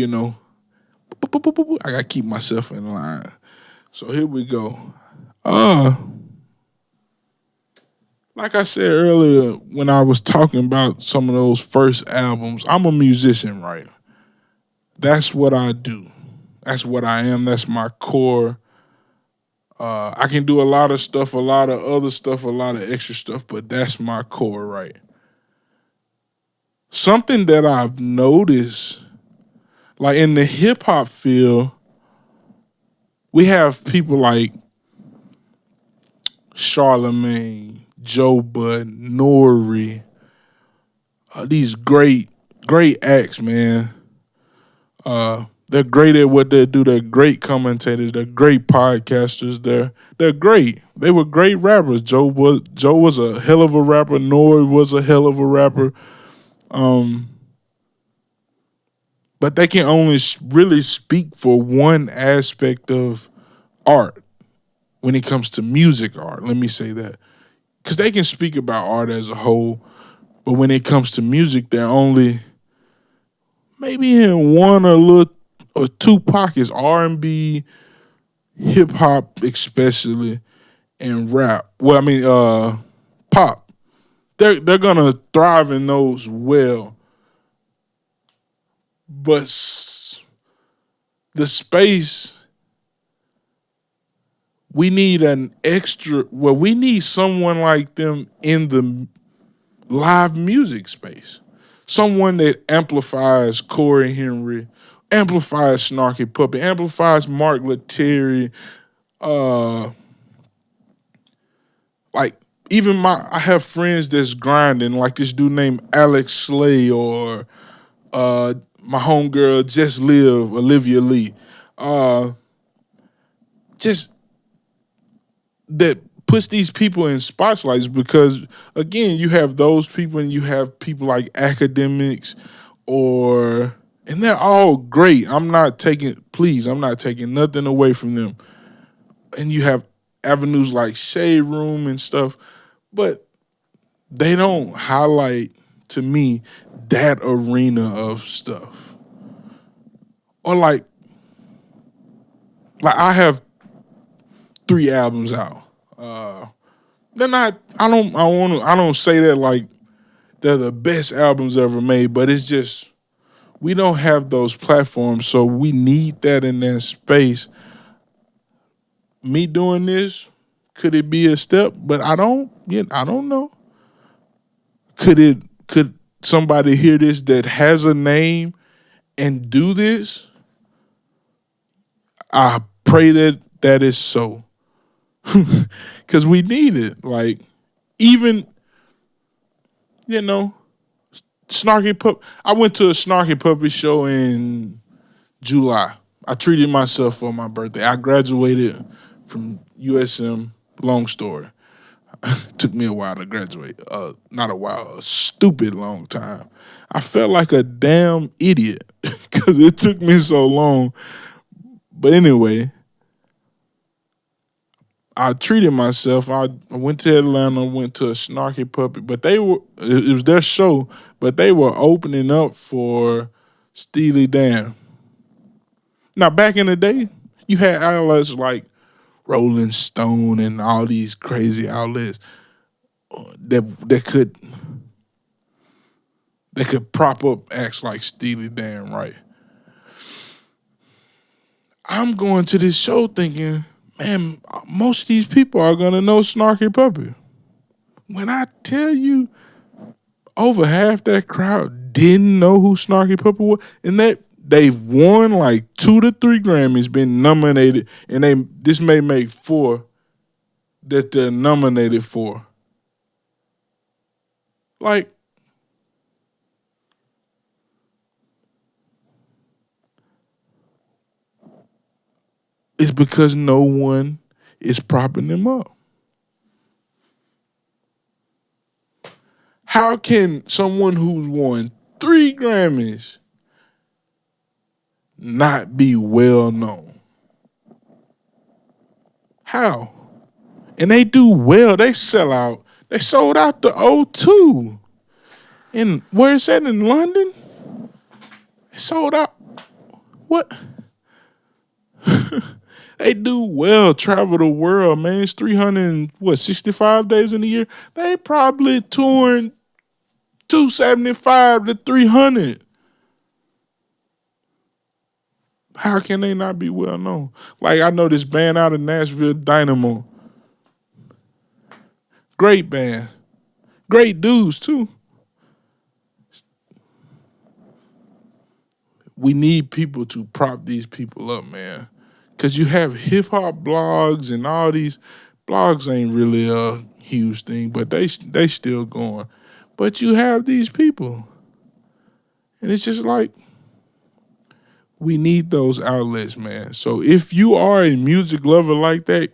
I gotta keep myself in line. So here we go. Like I said earlier when I was talking about some of those first albums, I'm a musician, right? That's what I do. That's what I am. That's my core. I can do a lot of stuff, a lot of other stuff, a lot of extra stuff, but that's my core, right? Something that I've noticed, like in the hip hop field, we have people like Charlemagne, Joe Budden, Nori, these great acts, man. They're great at what they do. They're great commentators. They're great podcasters. They're great. They were great rappers. Joe was a hell of a rapper. Nori was a hell of a rapper. But they can only really speak for one aspect of art when it comes to music art. Let me say that. Because they can speak about art as a whole, but when it comes to music, they're only maybe in one or two pockets, R&B, hip hop especially, and rap. Well, I mean, pop. They're gonna thrive in those well, but the space we need an extra. Well, we need someone like them in the live music space. Someone that amplifies Corey Henry, amplifies Snarky Puppy, amplifies Mark Lettieri, like even I have friends that's grinding, like this dude named Alex Slay or my homegirl Just Live, Olivia Lee. Just that puts these people in spotlights because again, you have those people and you have people like academics and they're all great. I'm not taking nothing away from them. And you have avenues like Shade Room and stuff, but they don't highlight to me that arena of stuff. Or like I have 3 albums out. They're not. I don't say that like they're the best albums ever made, but it's just we don't have those platforms, so we need that in that space. Me doing this, could it be a step? But I don't know. Could somebody hear this that has a name and do this? I pray that is so. Because we need it. Like, even, Snarky Puppy. I went to a Snarky Puppy show in July. I treated myself for my birthday. I graduated from USM. Long story. Took me a while to graduate. Not a while, a stupid long time. I felt like a damn idiot because it took me so long. But anyway, I treated myself. I went to Atlanta, went to a Snarky Puppy, but it was their show, but they were opening up for Steely Dan. Now, back in the day, you had outlets like Rolling Stone and all these crazy outlets that could prop up acts like Steely Dan, right? I'm going to this show thinking, man, most of these people are gonna know Snarky Puppy. When I tell you, over half that crowd didn't know who Snarky Puppy was, and that they've won like 2 to 3 Grammys, been nominated, and this may make 4 that they're nominated for. Like, it's because no one is propping them up. How can someone who's won 3 Grammys not be well known? How? And they do well. They sell out. They sold out the O2. And where is that, in London? They sold out. What? They do well, travel the world, man. It's 365 days in a year. They probably touring 275 to 300. How can they not be well known? Like, I know this band out of Nashville, Dynamo. Great band. Great dudes, too. We need people to prop these people up, man. Because you have hip-hop blogs and all these. Blogs ain't really a huge thing, but they still going. But you have these people. And it's just like, we need those outlets, man. So if you are a music lover like that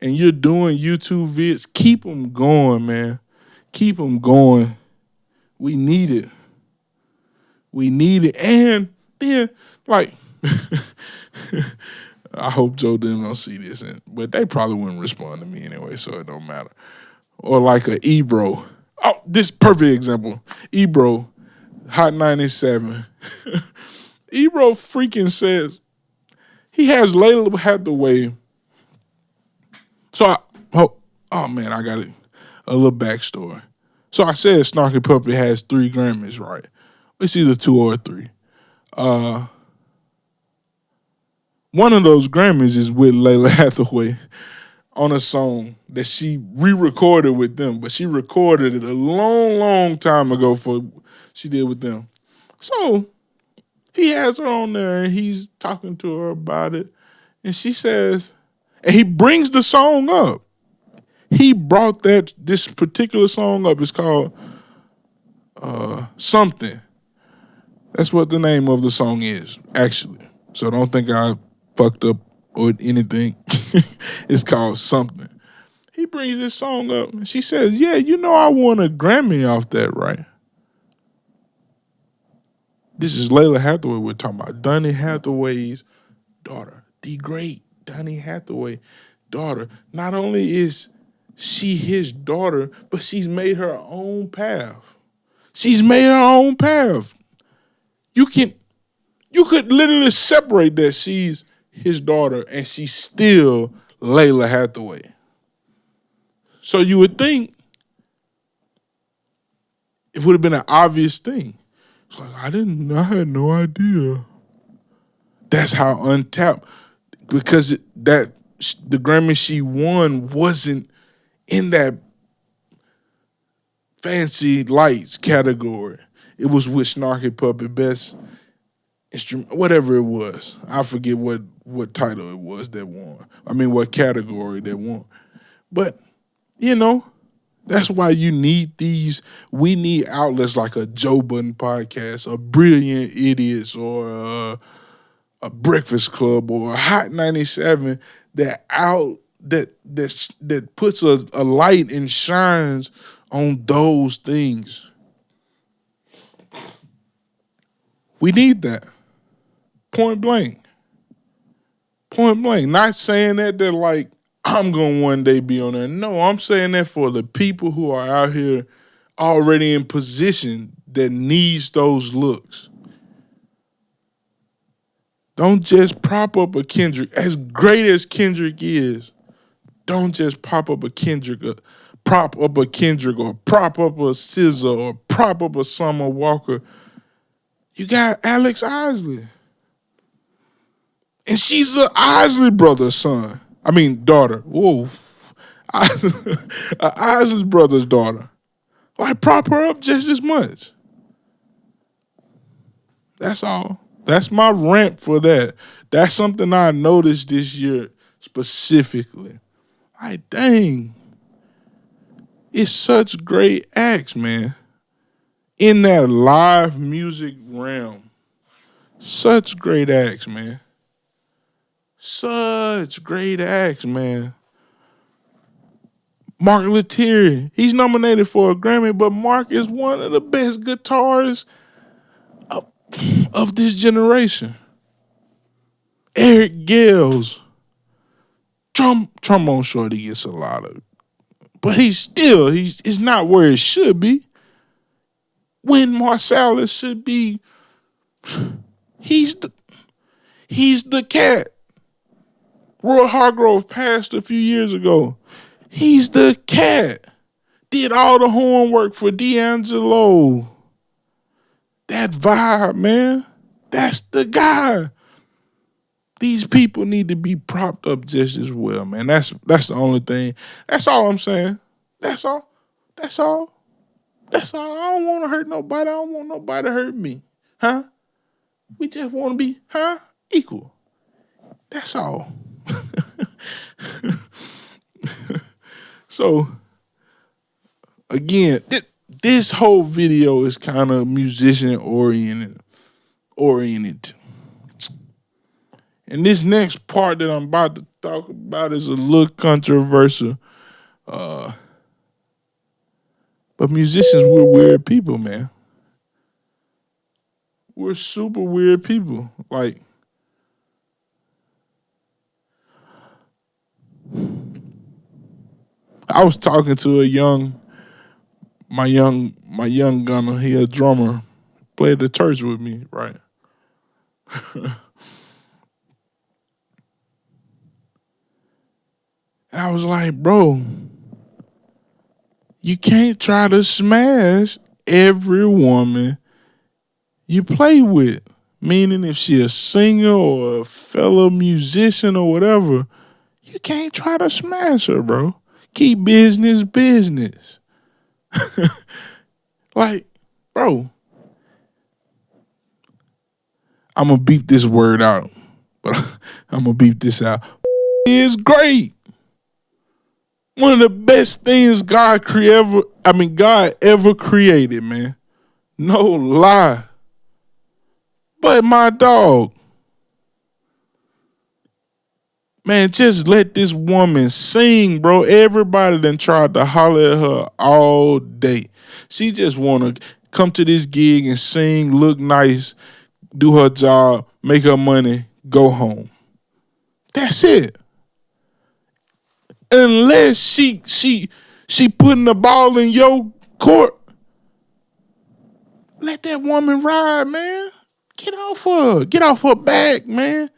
and you're doing YouTube vids, keep them going, man. Keep them going. We need it. We need it. And then, like, I hope Joe didn't don't see this, but they probably wouldn't respond to me anyway, so it don't matter. Or like a Ebro. Oh, this perfect example. Ebro, Hot 97. Ebro freaking says he has Layla Hathaway. So oh man, I got a little backstory. So I said Snarky Puppy has 3 Grammys, right? It's either 2 or 3. One of those Grammys is with Layla Hathaway on a song that she re-recorded with them, but she recorded it a long, long time ago for she did with them. So he has her on there and he's talking to her about it. And she says, and he brings the song up. He brought this particular song up. It's called Something. That's what the name of the song is, actually. So don't think I fucked up or anything. It's called Something. He brings this song up and she says, yeah, you know I won a Grammy off that, right? This is Layla Hathaway we're talking about. Donny Hathaway's daughter. The great Donny Hathaway daughter. Not only is she his daughter, but she's made her own path. She's made her own path. You could literally separate that she's his daughter and she's still Layla Hathaway. So you would think it would have been an obvious thing. It's like, I had no idea. That's how untapped, because the Grammy she won wasn't in that fancy lights category. It was with Snarky Puppy, best instrument, whatever it was. I forget what title it was that won. I mean, what category that won. But, that's why you need we need outlets like a Joe Budden podcast, or Brilliant Idiots, or a Breakfast Club, or a Hot 97 that puts a light and shines on those things. We need that. Point blank. Not saying that like I'm going to one day be on there. No, I'm saying that for the people who are out here already in position that needs those looks. Don't just prop up a Kendrick. As great as Kendrick is, don't just prop up a Kendrick, or prop up a SZA, or prop up a Summer Walker. You got Alex Isley. And she's an Isley brother's daughter. Whoa. Isley brother's daughter. Like, prop her up just as much. That's all. That's my rant for that. That's something I noticed this year specifically. Like, dang. It's such great acts, man. In that live music realm. Such great acts, man. Such great acts, man. Mark Lettieri, he's nominated for a Grammy, but Mark is one of the best guitarists of this generation. Eric Gales, trombone shorty gets a lot of, but he's not where it should be. When Marsalis should be, he's the cat. Roy Hargrove passed a few years ago. He's the cat. Did all the horn work for D'Angelo. That vibe, man. That's the guy. These people need to be propped up just as well, man. That's the only thing. That's all I'm saying. That's all. That's all. That's all. I don't want to hurt nobody. I don't want nobody to hurt me. Huh? We just want to be, equal. That's all. So, again, this whole video is kind of musician oriented. And this next part that I'm about to talk about is a little controversial. But musicians, we're weird people, man. We're super weird people. Like, I was talking to my young gunner. He a drummer, played at church with me, right? And I was like, bro, you can't try to smash every woman you play with. Meaning if she a singer or a fellow musician or whatever, you can't try to smash her, bro. Keep business. Like, bro, I'm going to beep this word out. But I'm going to beep this out. Is great. One of the best things God ever created, man. No lie. But my dog, man, just let this woman sing, bro. Everybody done tried to holler at her all day. She just want to come to this gig and sing, look nice, do her job, make her money, go home. That's it. Unless she putting the ball in your court, let that woman ride, man. Get off her. Get off her back, man.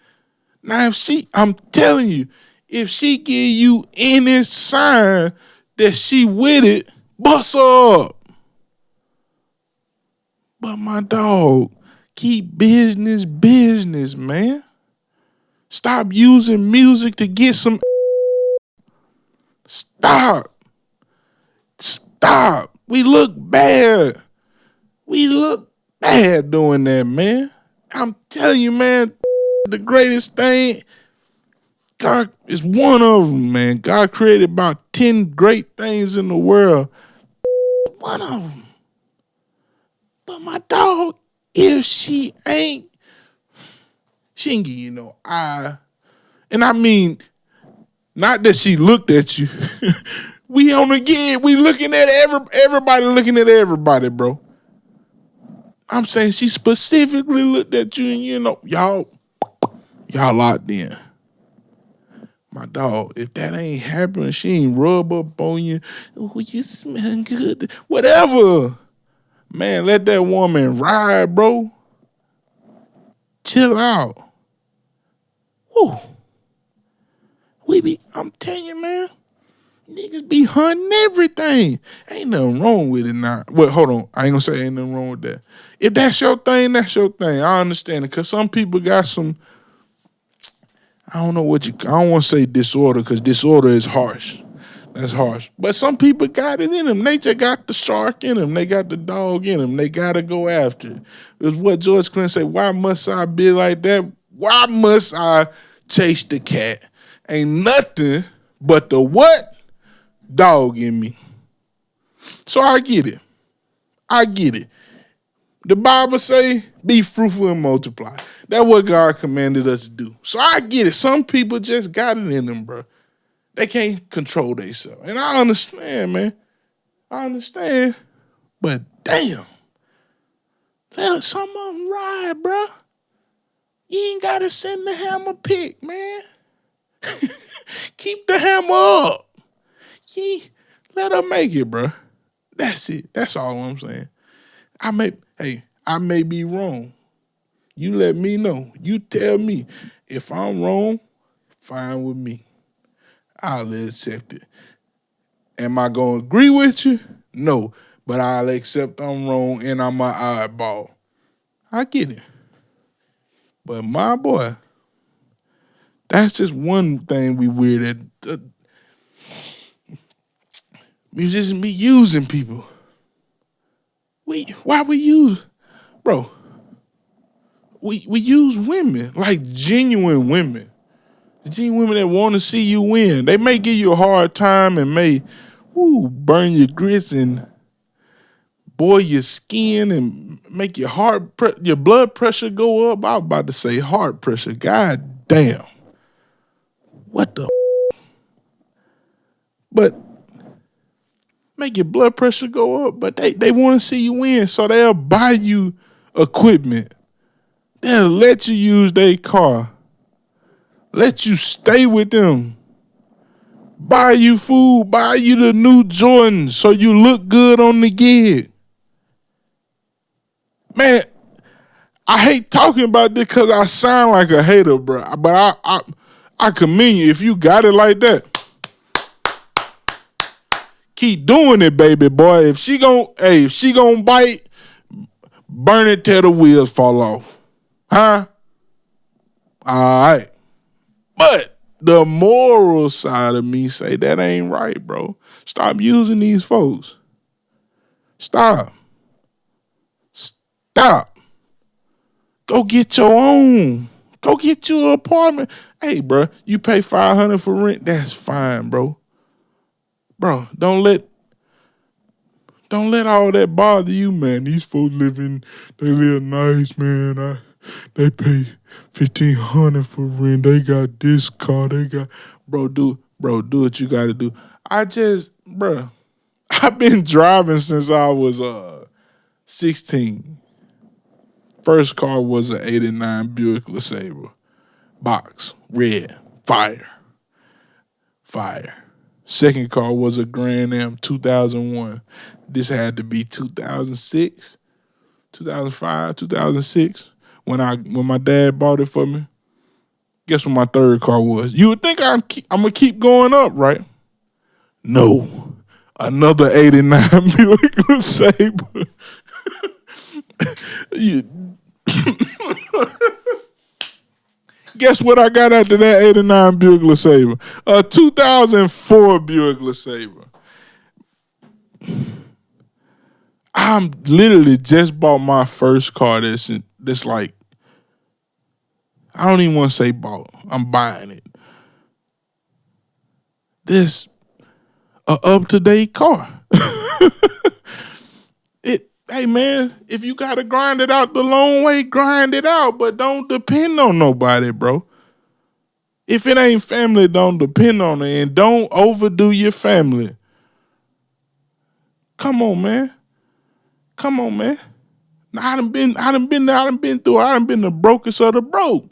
Now, I'm telling you, if she give you any sign that she with it, bust her up. But my dog, keep business, man. Stop using music to get some. Stop. We look bad. Doing that, man. I'm telling you, man, the greatest thing, God is one of them, man. God created about 10 great things in the world. One of them. But my dog, if she ain't give you no eye. And I mean, not that she looked at you. We on the gig. We looking at everybody looking at everybody, bro. I'm saying she specifically looked at you and y'all locked in. My dog, if that ain't happening, she ain't rub up on you. Oh, you smell good. Whatever. Man, let that woman ride, bro. Chill out. Whew. I'm telling you, man, niggas be hunting everything. Ain't nothing wrong with it now. Well, hold on. I ain't gonna say ain't nothing wrong with that. If that's your thing, that's your thing. I understand it. Cause some people got some, I don't want to say disorder, because disorder is harsh. That's harsh. But some people got it in them. They just got the shark in them. They got the dog in them. They got to go after it. It's what George Clinton said, why must I be like that? Why must I chase the cat? Ain't nothing but the what? Dog in me. So I get it. The Bible say, be fruitful and multiply. That's what God commanded us to do. So I get it. Some people just got it in them, bro. They can't control themselves. And I understand, man. I understand. But damn. Let some of them ride, bro. You ain't got to send the hammer pick, man. Keep the hammer up. Let her make it, bro. That's it. That's all I'm saying. I may be wrong. You let me know. You tell me if I'm wrong. Fine with me. I'll accept it. Am I gonna agree with you? No. But I'll accept I'm wrong and I'm an oddball. I get it. But my boy, that's just one thing we weird at. Musicians be using people. Why we use, bro? We use women, like genuine women. Genuine women that want to see you win. They may give you a hard time and may burn your grits and boil your skin and make your your blood pressure go up. I was about to say heart pressure. God damn. What the? But make your blood pressure go up. But they want to see you win, so they'll buy you equipment. They'll let you use their car. Let you stay with them. Buy you food. Buy you the new Jordans so you look good on the gig. Man, I hate talking about this because I sound like a hater, bro. But I commend you if you got it like that. Keep doing it, baby boy. If she gon' bite, burn it till the wheels fall off. Huh? All right. But the moral side of me say that ain't right, bro. Stop using these folks. Stop. Go get your own. Go get you an apartment. Hey, bro, you pay $500 for rent. That's fine, bro. Bro, don't let all that bother you, man. These folks they live nice, man. They pay $1,500 for rent. They got this car. Do what you gotta do. I've been driving since I was 16. First car was an '89 Buick LeSabre. Box, red, fire. Second car was a Grand Am 2001. This had to be 2006, 2005, 2006 when my dad bought it for me. Guess what my third car was? You would think I'm gonna keep going up, right? No, another '89 Buick LeSabre. Guess what I got after that '89 Buick LeSabre? A 2004 Buick LeSabre. I'm literally just bought my first car that's like, I don't even want to say bought. I'm buying it. This a up-to-date car. Hey man, if you gotta grind it out the long way, grind it out, but don't depend on nobody, bro. If it ain't family, don't depend on it, and don't overdo your family. Come on, man. I done been through. I done been the brokest of the broke.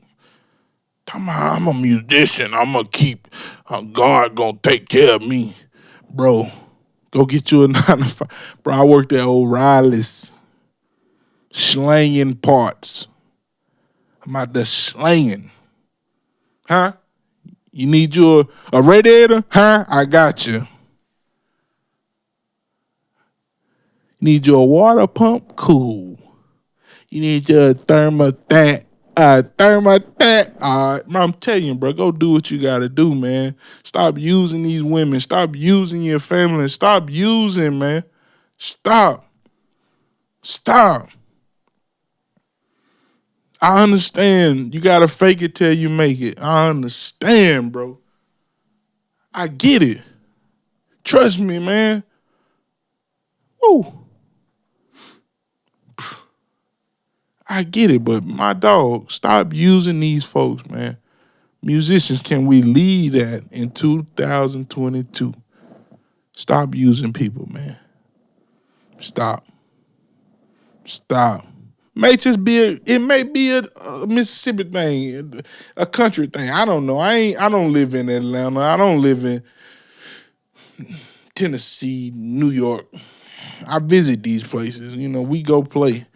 Come on, I'm a musician. I'm gonna keep. God gonna take care of me, bro. Go get you a 9 to 5. Bro, I worked at O'Reilly's slanging parts. I'm out there slanging. Huh? You need you a radiator? Huh? I got you. Need you a water pump? Cool. You need your thermostat? Thermostat. All right. I'm telling you, bro, go do what you got to do, man. Stop using these women. Stop using your family. Stop using, man. Stop. I understand you got to fake it till you make it. I understand, bro. I get it. Trust me, man. Woo. I get it, but my dog, stop using these folks, man. Musicians, can we lead that in 2022? Stop using people, man. Stop. It may be a Mississippi thing, a country thing. I don't know. I don't live in Atlanta. I don't live in Tennessee, New York. I visit these places. You know, we go play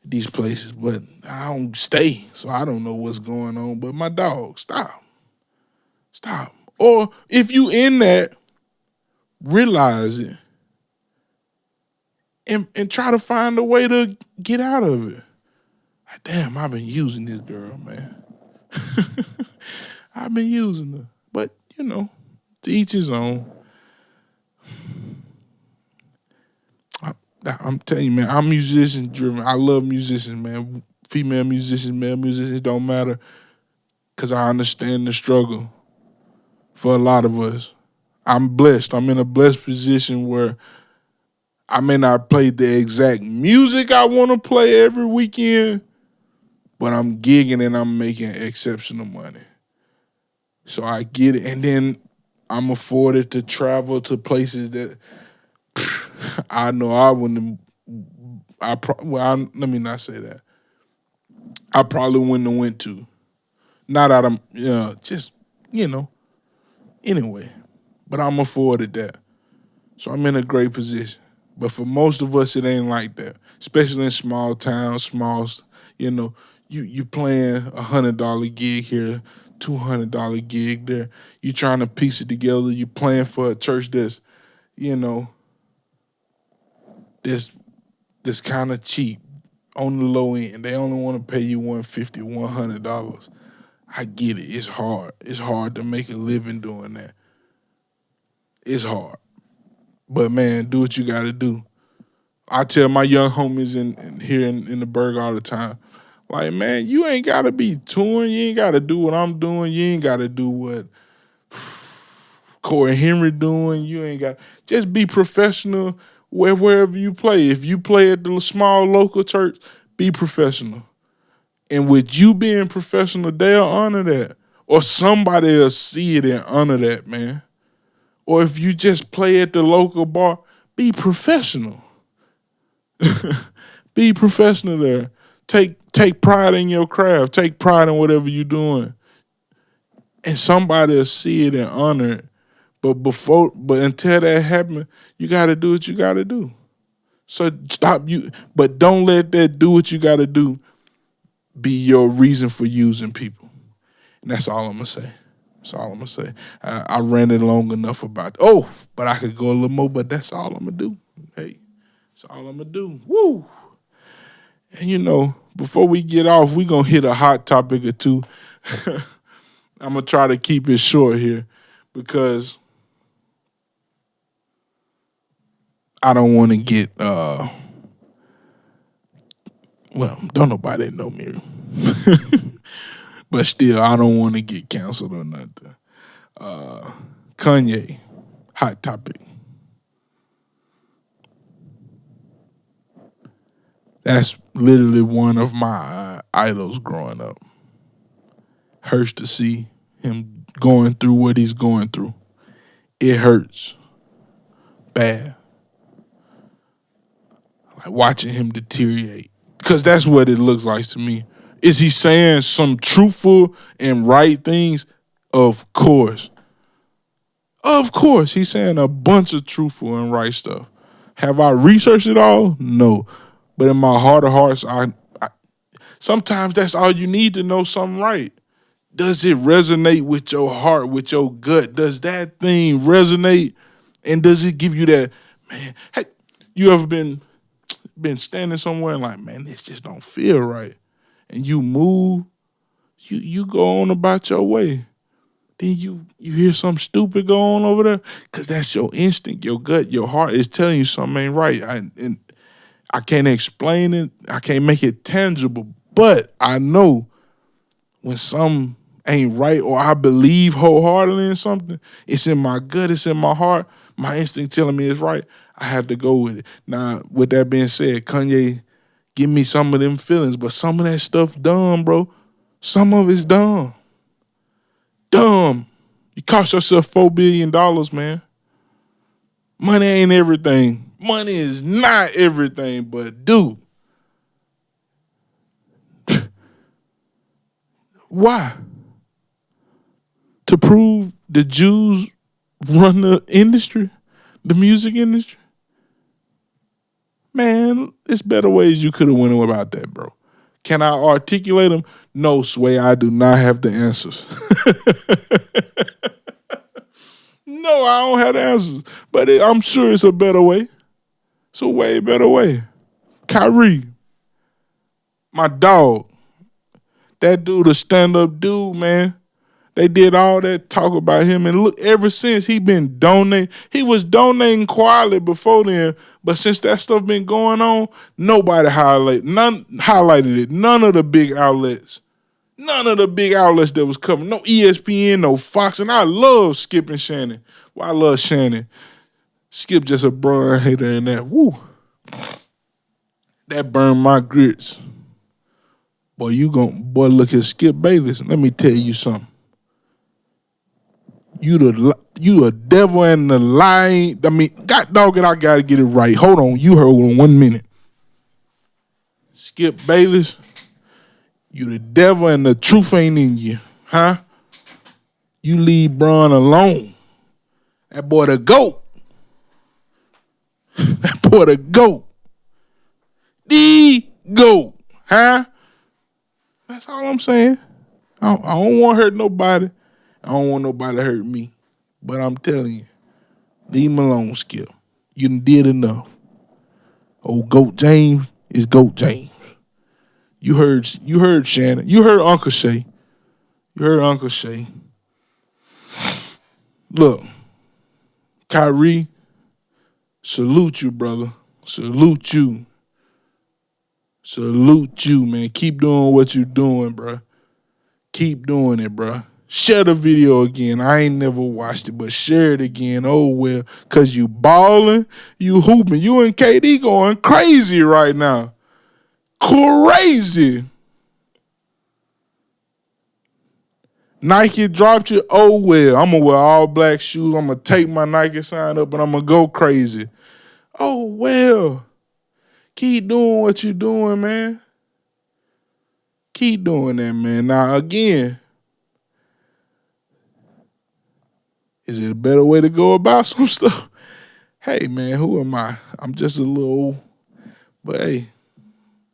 these places, but I don't stay, so I don't know what's going on. But my dog, stop. Stop. Or if you in that, realize it and try to find a way to get out of it. Like, damn, I've been using this girl, man. I've been using her. But, to each his own. I'm telling you, man, I'm musician driven. I love musicians, man. Female musicians, male musicians, it don't matter. Because I understand the struggle for a lot of us. I'm blessed. I'm in a blessed position where I may not play the exact music I want to play every weekend, but I'm gigging and I'm making exceptional money. So I get it. And then I'm afforded to travel to places that I know I wouldn't let me not say that. I probably wouldn't have went to. Not out of, anyway. But I'm afforded that. So I'm in a great position. But for most of us, it ain't like that. Especially in small towns, you playing $100 gig here, $200 gig there. You trying to piece it together. You playing for a church that's, that's kind of cheap on the low end. They only want to pay you $150, $100. I get it. It's hard. It's hard to make a living doing that. It's hard. But, man, do what you got to do. I tell my young homies here in the Berg all the time, like, man, you ain't got to be touring. You ain't got to do what I'm doing. You ain't got to do what Corey Henry doing. You ain't got – just be professional wherever you play. If you play at the small local church, be professional. And with you being professional, they'll honor that. Or somebody will see it and honor that, man. Or if you just play at the local bar, be professional. Be professional there. Take pride in your craft. Take pride in whatever you're doing. And somebody will see it and honor it. But until that happens, you gotta do what you gotta do. So but don't let that do what you gotta do be your reason for using people. And that's all I'm gonna say. That's all I'm gonna say. I ran it long enough about but I could go a little more, but that's all I'm gonna do. Hey, that's all I'm gonna do. Woo! And before we get off, we gonna hit a hot topic or two. I'm gonna try to keep it short here because I don't want to get don't nobody know me. But still, I don't want to get canceled or nothing. Kanye, hot topic. That's literally one of my idols growing up. Hurts to see him going through what he's going through. It hurts. Bad. Like watching him deteriorate. Because that's what it looks like to me. Is he saying some truthful and right things? Of course. Of course. He's saying a bunch of truthful and right stuff. Have I researched it all? No. But in my heart of hearts, I sometimes that's all you need to know something right. Does it resonate with your heart, with your gut? Does that thing resonate? And does it give you that, man, hey, you ever been standing somewhere and like, man, this just don't feel right. And you move, you go on about your way. Then you hear something stupid go on over there, because that's your instinct, your gut, your heart is telling you something ain't right. And I can't explain it. I can't make it tangible. But I know when something ain't right or I believe wholeheartedly in something, it's in my gut, it's in my heart, my instinct telling me it's right, I have to go with it. Now, with that being said, Kanye give me some of them feelings, but some of that stuff dumb, bro. Some of it's dumb. Dumb. You cost yourself $4 billion, man. Money ain't everything. Money is not everything, but dude. Why? To prove the Jews run the industry, the music industry? Man, there's better ways you could have went about that, bro. Can I articulate them? No, Sway, I do not have the answers. No, I don't have the answers. But I'm sure it's a better way. It's a way better way. Kyrie, my dog. That dude, a stand-up dude, man. They did all that talk about him. And look, ever since he been donating, he was donating quietly before then. But since that stuff been going on, nobody highlighted it. None of the big outlets. None of the big outlets that was coming. No ESPN, no Fox. And I love Skip and Shannon. Well, I love Shannon. Skip just a brother hater in that. Woo. That burned my grits. Boy, look at Skip Bayless. Let me tell you something. You the devil and the lying. I mean, God dog it, I gotta get it right. Hold on, you heard in 1 minute. Skip Bayless, you the devil and the truth ain't in you, huh? You leave Bron alone. That boy the GOAT. That boy the GOAT. The GOAT, huh? That's all I'm saying. I don't want to hurt nobody. I don't want nobody to hurt me. But I'm telling you, leave him alone, Skip. You done did enough. Old GOAT James is GOAT James. You heard Shannon. You heard Uncle Shay. You heard Uncle Shay. Look, Kyrie, salute you, brother. Salute you. Salute you, man. Keep doing what you're doing, bro. Keep doing it, bro. Share the video again. I ain't never watched it, but share it again. Oh, well, because you balling, you hooping. You and KD going crazy right now. Crazy. Nike dropped you. Oh, well, I'm going to wear all black shoes. I'm going to take my Nike sign up and I'm going to go crazy. Oh, well. Keep doing what you're doing, man. Keep doing that, man. Now, again, is it a better way to go about some stuff? Hey, man, who am I? I'm just a little, but hey,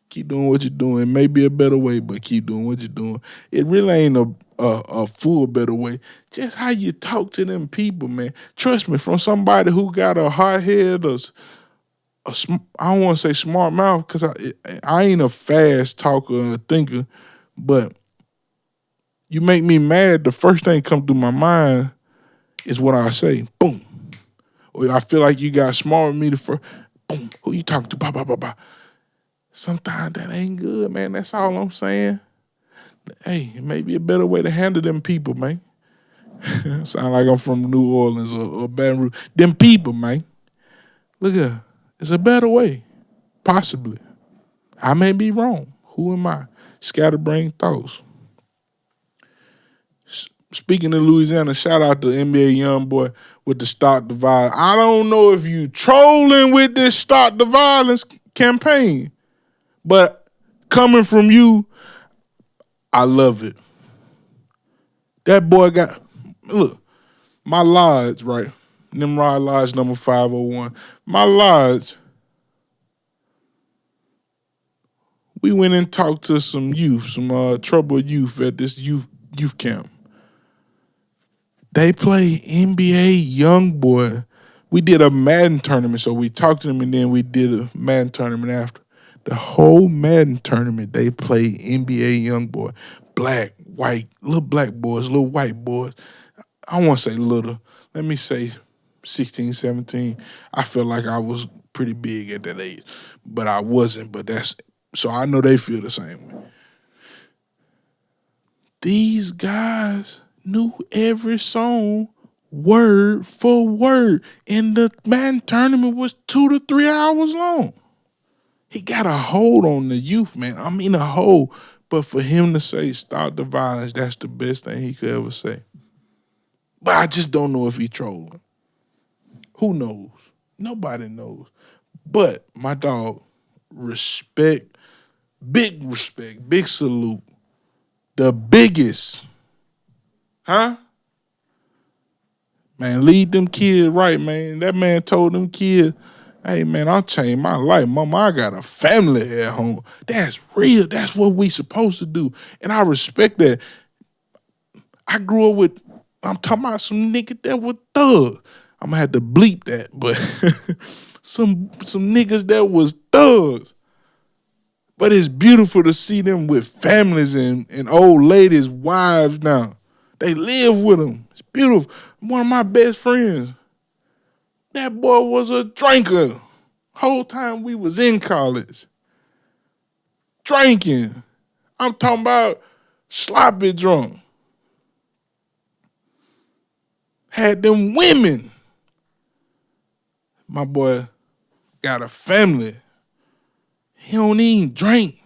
keep doing what you're doing. It may be a better way, but keep doing what you're doing. It really ain't a full better way. Just how you talk to them people, man. Trust me, from somebody who got a hot head, I don't want to say smart mouth because I ain't a fast talker or thinker, but you make me mad. The first thing come through my mind is what I say. Boom. Or I feel like you got smart with me the first. Boom. Who you talking to? Bah, bah, bah, bah. Sometimes that ain't good, man. That's all I'm saying. Hey, it may be a better way to handle them people, man. Sound like I'm from New Orleans or Baton Rouge. Them people, man. Look at her. It's a better way. Possibly. I may be wrong. Who am I? Scatterbrain thoughts. Speaking of Louisiana, shout out to NBA YoungBoy with the Stop the Violence. I don't know if you trolling with this Stop the Violence campaign, but coming from you, I love it. That boy got, look, my lodge, right? Nimrod Lodge number 501. My lodge, we went and talked to some youth, some troubled youth at this youth camp. They play NBA YoungBoy. We did a Madden tournament, so we talked to them and then we did a Madden tournament after. The whole Madden tournament, they play NBA YoungBoy. Black, white, little black boys, little white boys. I won't say little. Let me say 16, 17. I felt like I was pretty big at that age, but I wasn't. So I know they feel the same way. These guys knew every song word for word. And the Madden tournament was 2 to 3 hours long. He got a hold on the youth, man. I mean, a hold. But for him to say, stop the violence, that's the best thing he could ever say. But I just don't know if he trolling. Who knows? Nobody knows. But my dog, respect, big salute. The biggest. Huh? Man, lead them kids right, man. That man told them kids, Hey, man, I changed my life. Mama, I got a family at home. That's real. That's what we supposed to do. And I respect that. I grew up with, I'm talking about some niggas that were thugs. I'm going to have to bleep that, but some niggas that was thugs. But it's beautiful to see them with families and old ladies, wives now. They live with them. It's beautiful. One of my best friends, that boy was a drinker. Whole time we was in college. Drinking. I'm talking about sloppy drunk. Had them women. My boy got a family. He don't even drink.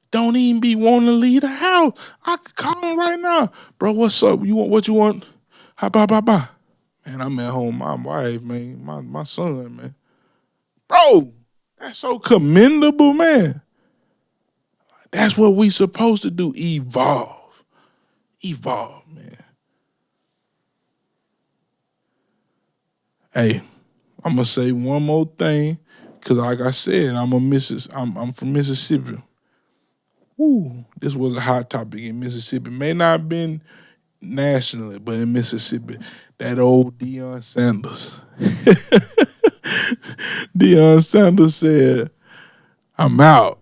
Don't even be wanting to leave the house. I could call him right now. Bro, what's up? What you want? Bye. Man, I'm at home. My wife, man. My son, man. Bro, that's so commendable, man. That's what we supposed to do. Evolve. Evolve, man. Hey, I'm gonna say one more thing, cause like I said, I'm from Mississippi. Woo, this was a hot topic in Mississippi. May not have been nationally, but in Mississippi, that old Deion Sanders. Deion Sanders said, "I'm out."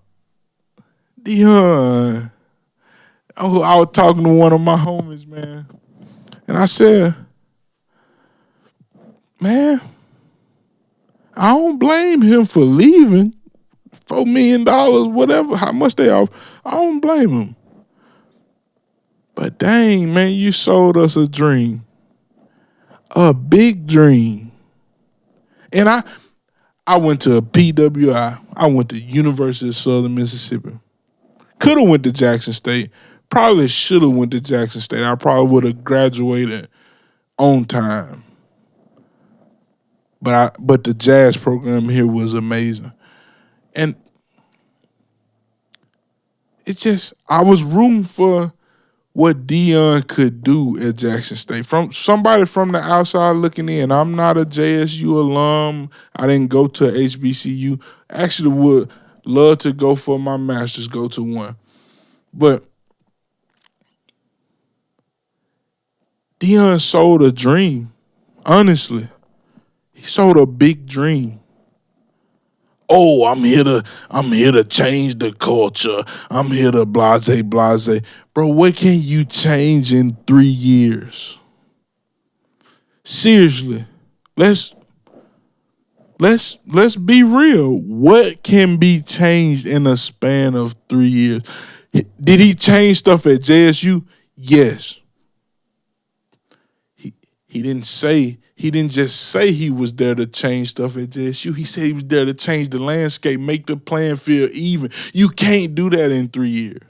Deion. I was talking to one of my homies, man, and I said, man, I don't blame him for leaving. $4 million, whatever, how much they offer. I don't blame him. But dang, man, you sold us a dream. A big dream. And I went to a PWI. I went to University of Southern Mississippi. Could have went to Jackson State. Probably should have went to Jackson State. I probably would have graduated on time. But the jazz program here was amazing. And it's just, I was rooting for what Deion could do at Jackson State. From somebody from the outside looking in. I'm not a JSU alum. I didn't go to HBCU. Actually would love to go for my master's, go to one. But Deion sold a dream, honestly. He sold a big dream. Oh, I'm here to change the culture. I'm here to blase. Bro, what can you change in 3 years? Seriously. Let's be real. What can be changed in a span of 3 years? Did he change stuff at JSU? Yes. He didn't just say he was there to change stuff at JSU. He said he was there to change the landscape, make the playing field even. You can't do that in 3 years.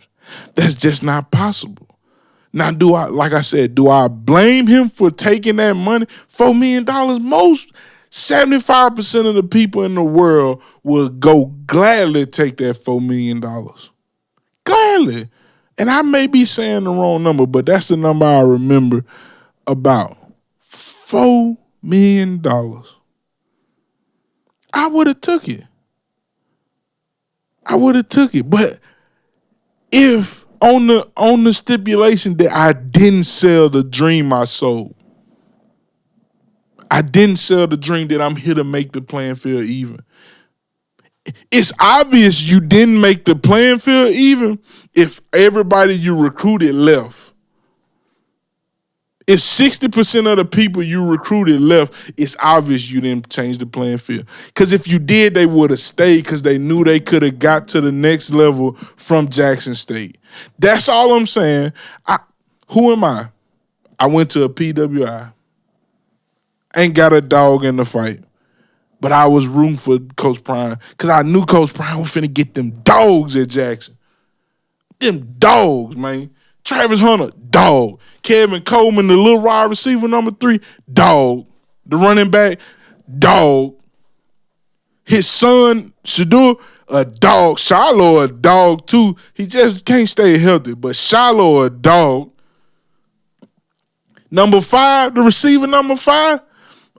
That's just not possible. Now, do I blame him for taking that money? $4 million, most 75% of the people in the world will go gladly take that $4 million. Gladly. And I may be saying the wrong number, but that's the number I remember about. $4 million. I would have took it. But if on the stipulation that I didn't sell the dream I sold. I didn't sell the dream that I'm here to make the playing field even. It's obvious you didn't make the playing field even if everybody you recruited left. If 60% of the people you recruited left, it's obvious you didn't change the playing field. Because if you did, they would have stayed because they knew they could have got to the next level from Jackson State. That's all I'm saying. Who am I? I went to a PWI. Ain't got a dog in the fight. But I was rooting for Coach Prime because I knew Coach Prime was finna get them dogs at Jackson. Them dogs, man. Travis Hunter, dog. Kevin Coleman, the little wide receiver, number 3, dog. The running back, dog. His son, Shador, a dog. Shiloh, a dog, too. He just can't stay healthy, but Shiloh, a dog. Number 5, the receiver number 5,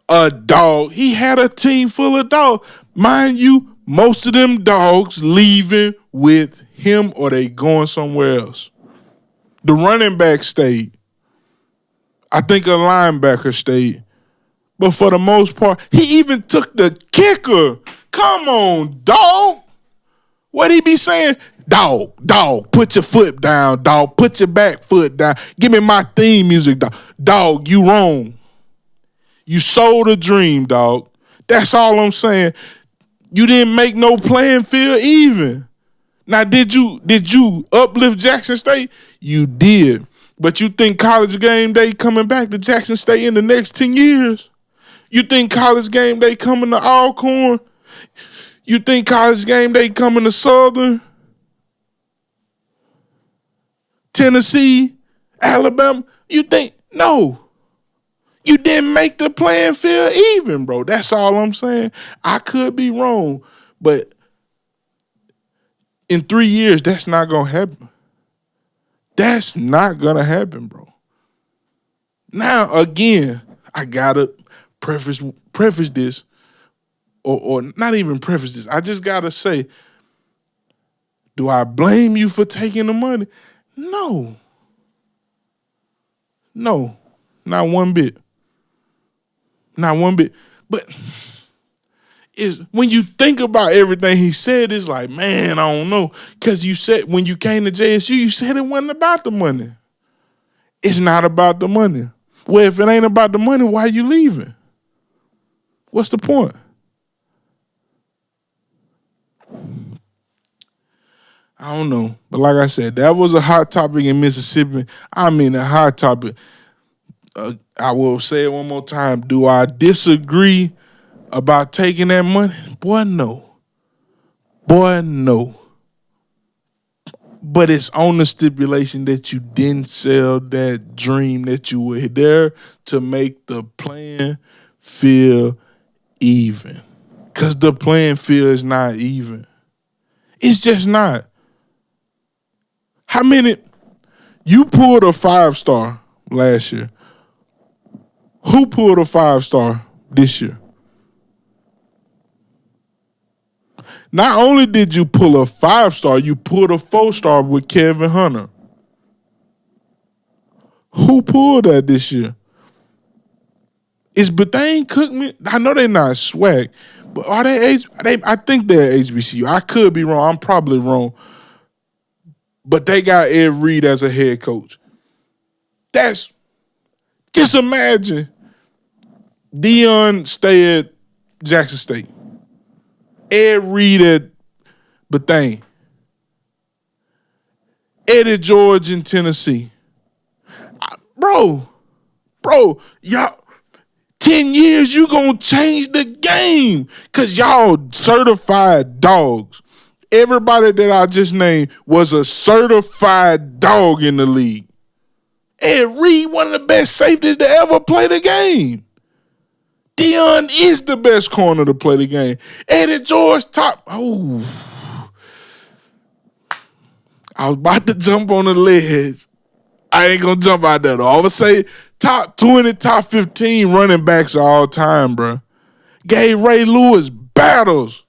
a dog. He had a team full of dogs. Mind you, most of them dogs leaving with him or they going somewhere else. The running back stayed. I think a linebacker stayed. But for the most part, he even took the kicker. Come on, dog. What he be saying? Dog, put your foot down, dog. Put your back foot down. Give me my theme music, dog. Dog, you wrong. You sold a dream, dog. That's all I'm saying. You didn't make no playing field even. Now, did you uplift Jackson State? You did. But you think College Game Day coming back to Jackson State in the next 10 years? You think College Game Day coming to Alcorn? You think College Game Day coming to Southern? Tennessee? Alabama? You think? No. You didn't make the playing field even, bro. That's all I'm saying. I could be wrong, but in 3 years, that's not going to happen. That's not going to happen, bro. Now, again, I got to preface this, or not even preface this. I just got to say, do I blame you for taking the money? No. No, not one bit. Not one bit. But when you think about everything he said, it's like, man, I don't know. Because you said when you came to JSU, you said it wasn't about the money. It's not about the money. Well, if it ain't about the money, why you leaving? What's the point? I don't know. But like I said, that was a hot topic in Mississippi. I mean, a hot topic. I will say it one more time. Do I disagree about taking that money? Boy, no. Boy, no. But it's on the stipulation that you didn't sell that dream, that you were there to make the playing field even. Because the playing field is not even. It's just not. How many? You pulled a 5-star last year. Who pulled a 5-star this year? Not only did you pull a 5-star, you pulled a 4-star with Kevin Hunter. Who pulled that this year? Is Bethune Cookman? I know they're not swag, but are they? I think they're HBCU. I could be wrong. I'm probably wrong. But they got Ed Reed as a head coach. That's just imagine Deion stay at Jackson State. Ed Reed at Bethune. Eddie George in Tennessee. Bro, y'all, 10 years, you gonna change the game. Cause y'all certified dogs. Everybody that I just named was a certified dog in the league. Ed Reed, one of the best safeties to ever play the game. Deion is the best corner to play the game. Eddie George, top. Oh. I was about to jump on the ledge. I ain't going to jump out there, though. I would say top 20, top 15 running backs of all time, bro. Gave Ray Lewis battles.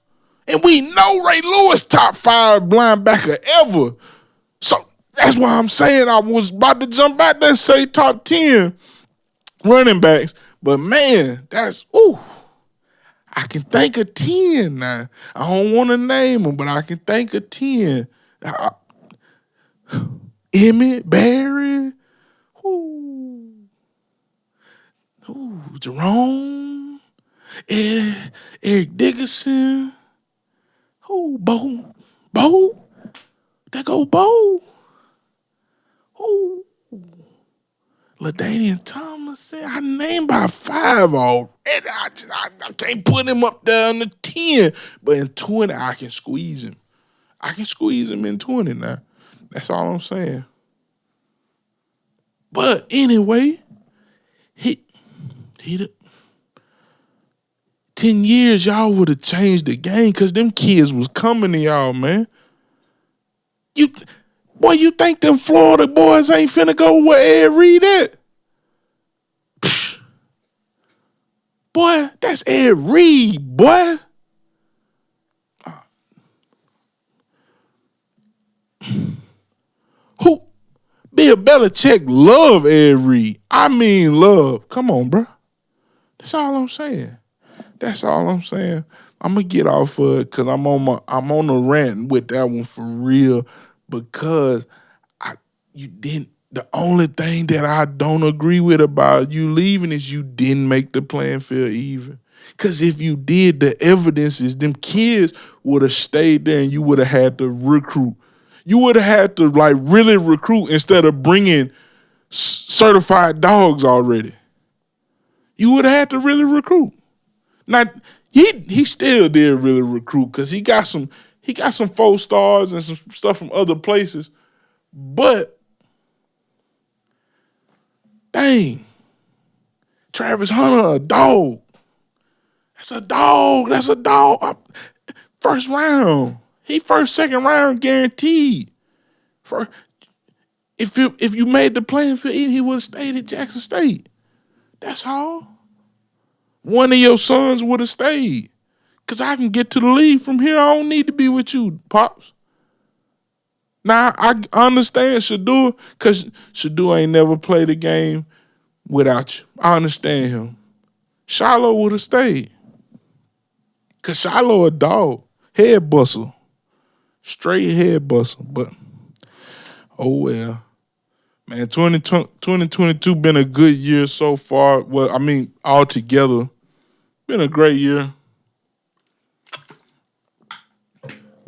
And we know Ray Lewis top 5 linebacker ever. So that's why I'm saying I was about to jump out there and say top 10 running backs. But, man, that's, ooh, I can think of 10 now. I don't want to name them, but I can think of 10. Emmett, Barry, Jerome, Eric Dickerson, Bo, there go Bo, LaDainian Tomlinson. I named by 5 already. I can't put him up there on the 10, but in 20, I can squeeze him. I can squeeze him in 20 now. That's all I'm saying. But anyway, he 10 years, y'all would have changed the game because them kids was coming to y'all, man. You think them Florida boys ain't finna go where Ed Reed at? Boy, that's Ed Reed, boy. Who? Bill Belichick love Ed Reed. I mean love. Come on, bro. That's all I'm saying. That's all I'm saying. I'm gonna get off of it because I'm on a rant with that one for real because you didn't. The only thing that I don't agree with about you leaving is you didn't make the playing field even. Because if you did, the evidence is them kids would have stayed there and you would have had to recruit. You would have had to like really recruit instead of bringing certified dogs already. You would have had to really recruit. Now he still did really recruit because he got some 4-stars and some stuff from other places, but. Dang. Travis Hunter, a dog. That's a dog. That's a dog. First round. He first, second round guaranteed. If you made the playing field, he would have stayed at Jackson State. That's all. One of your sons would have stayed. Because I can get to the league from here. I don't need to be with you, Pops. Now, I understand Shador, because Shador ain't never played a game without you. I understand him. Shiloh would have stayed. Because Shiloh a dog. Head buster. Straight head buster. But, oh well. Man, 2022 been a good year so far. Well, I mean, altogether, been a great year.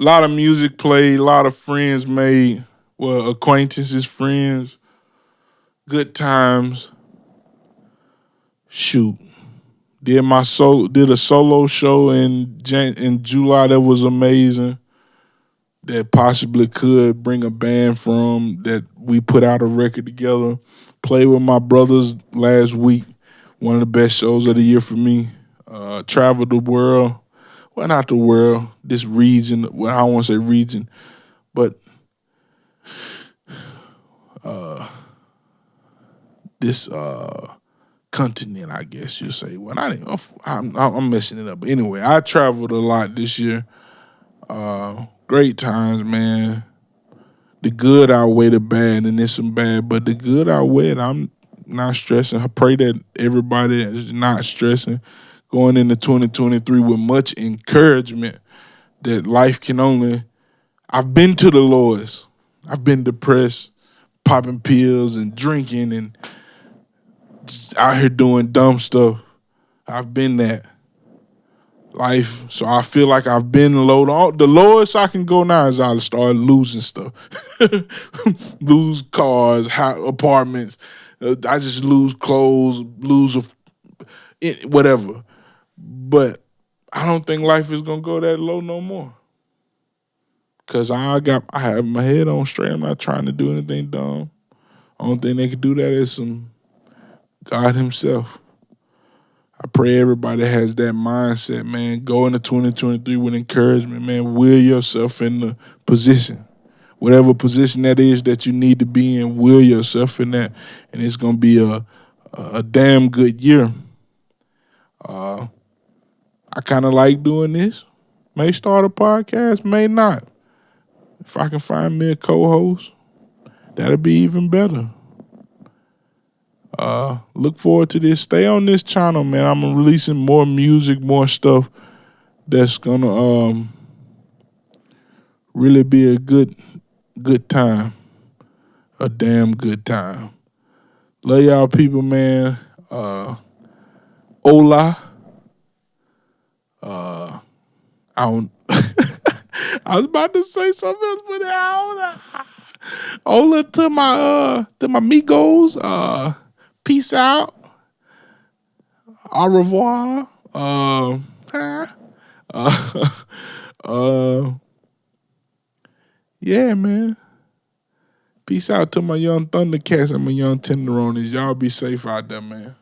A lot of music played, a lot of friends made, well, acquaintances, friends, good times. Shoot. Did a solo show in July that was amazing. That possibly could bring a band from that we put out a record together. Played with my brothers last week. One of the best shows of the year for me. Traveled the world. Well, not the world, this region. Well, I don't want to say region, but this continent, I guess you'll say. Well, I'm messing it up. But anyway, I traveled a lot this year. Great times, man. The good outweigh the bad, and there's some bad, but the good outweigh it. I'm not stressing. I pray that everybody is not stressing. Going into 2023 with much encouragement that life can only. I've been to the lowest. I've been depressed, popping pills and drinking and just out here doing dumb stuff. I've been that. Life, so I feel like I've been low. The lowest I can go now is I'll start losing stuff. Lose cars, apartments. I just lose clothes, whatever. But I don't think life is gonna go that low no more. Cause I have my head on straight. I'm not trying to do anything dumb. Only thing they can do that is some God Himself. I pray everybody has that mindset, man. Go into 2023 with encouragement, man. Will yourself in the position. Whatever position that is that you need to be in, will yourself in that. And it's gonna be a damn good year. I kind of like doing this. May start a podcast, may not. If I can find me a co-host, that'll be even better. Look forward to this. Stay on this channel, man. I'm releasing more music, more stuff that's gonna really be a good time. A damn good time. Love y'all people, man. Hola. I don't. I was about to say something else, but hola to my amigos. Peace out. Au revoir. Yeah, man. Peace out to my young Thundercats and my young Tenderonis. Y'all be safe out there, man.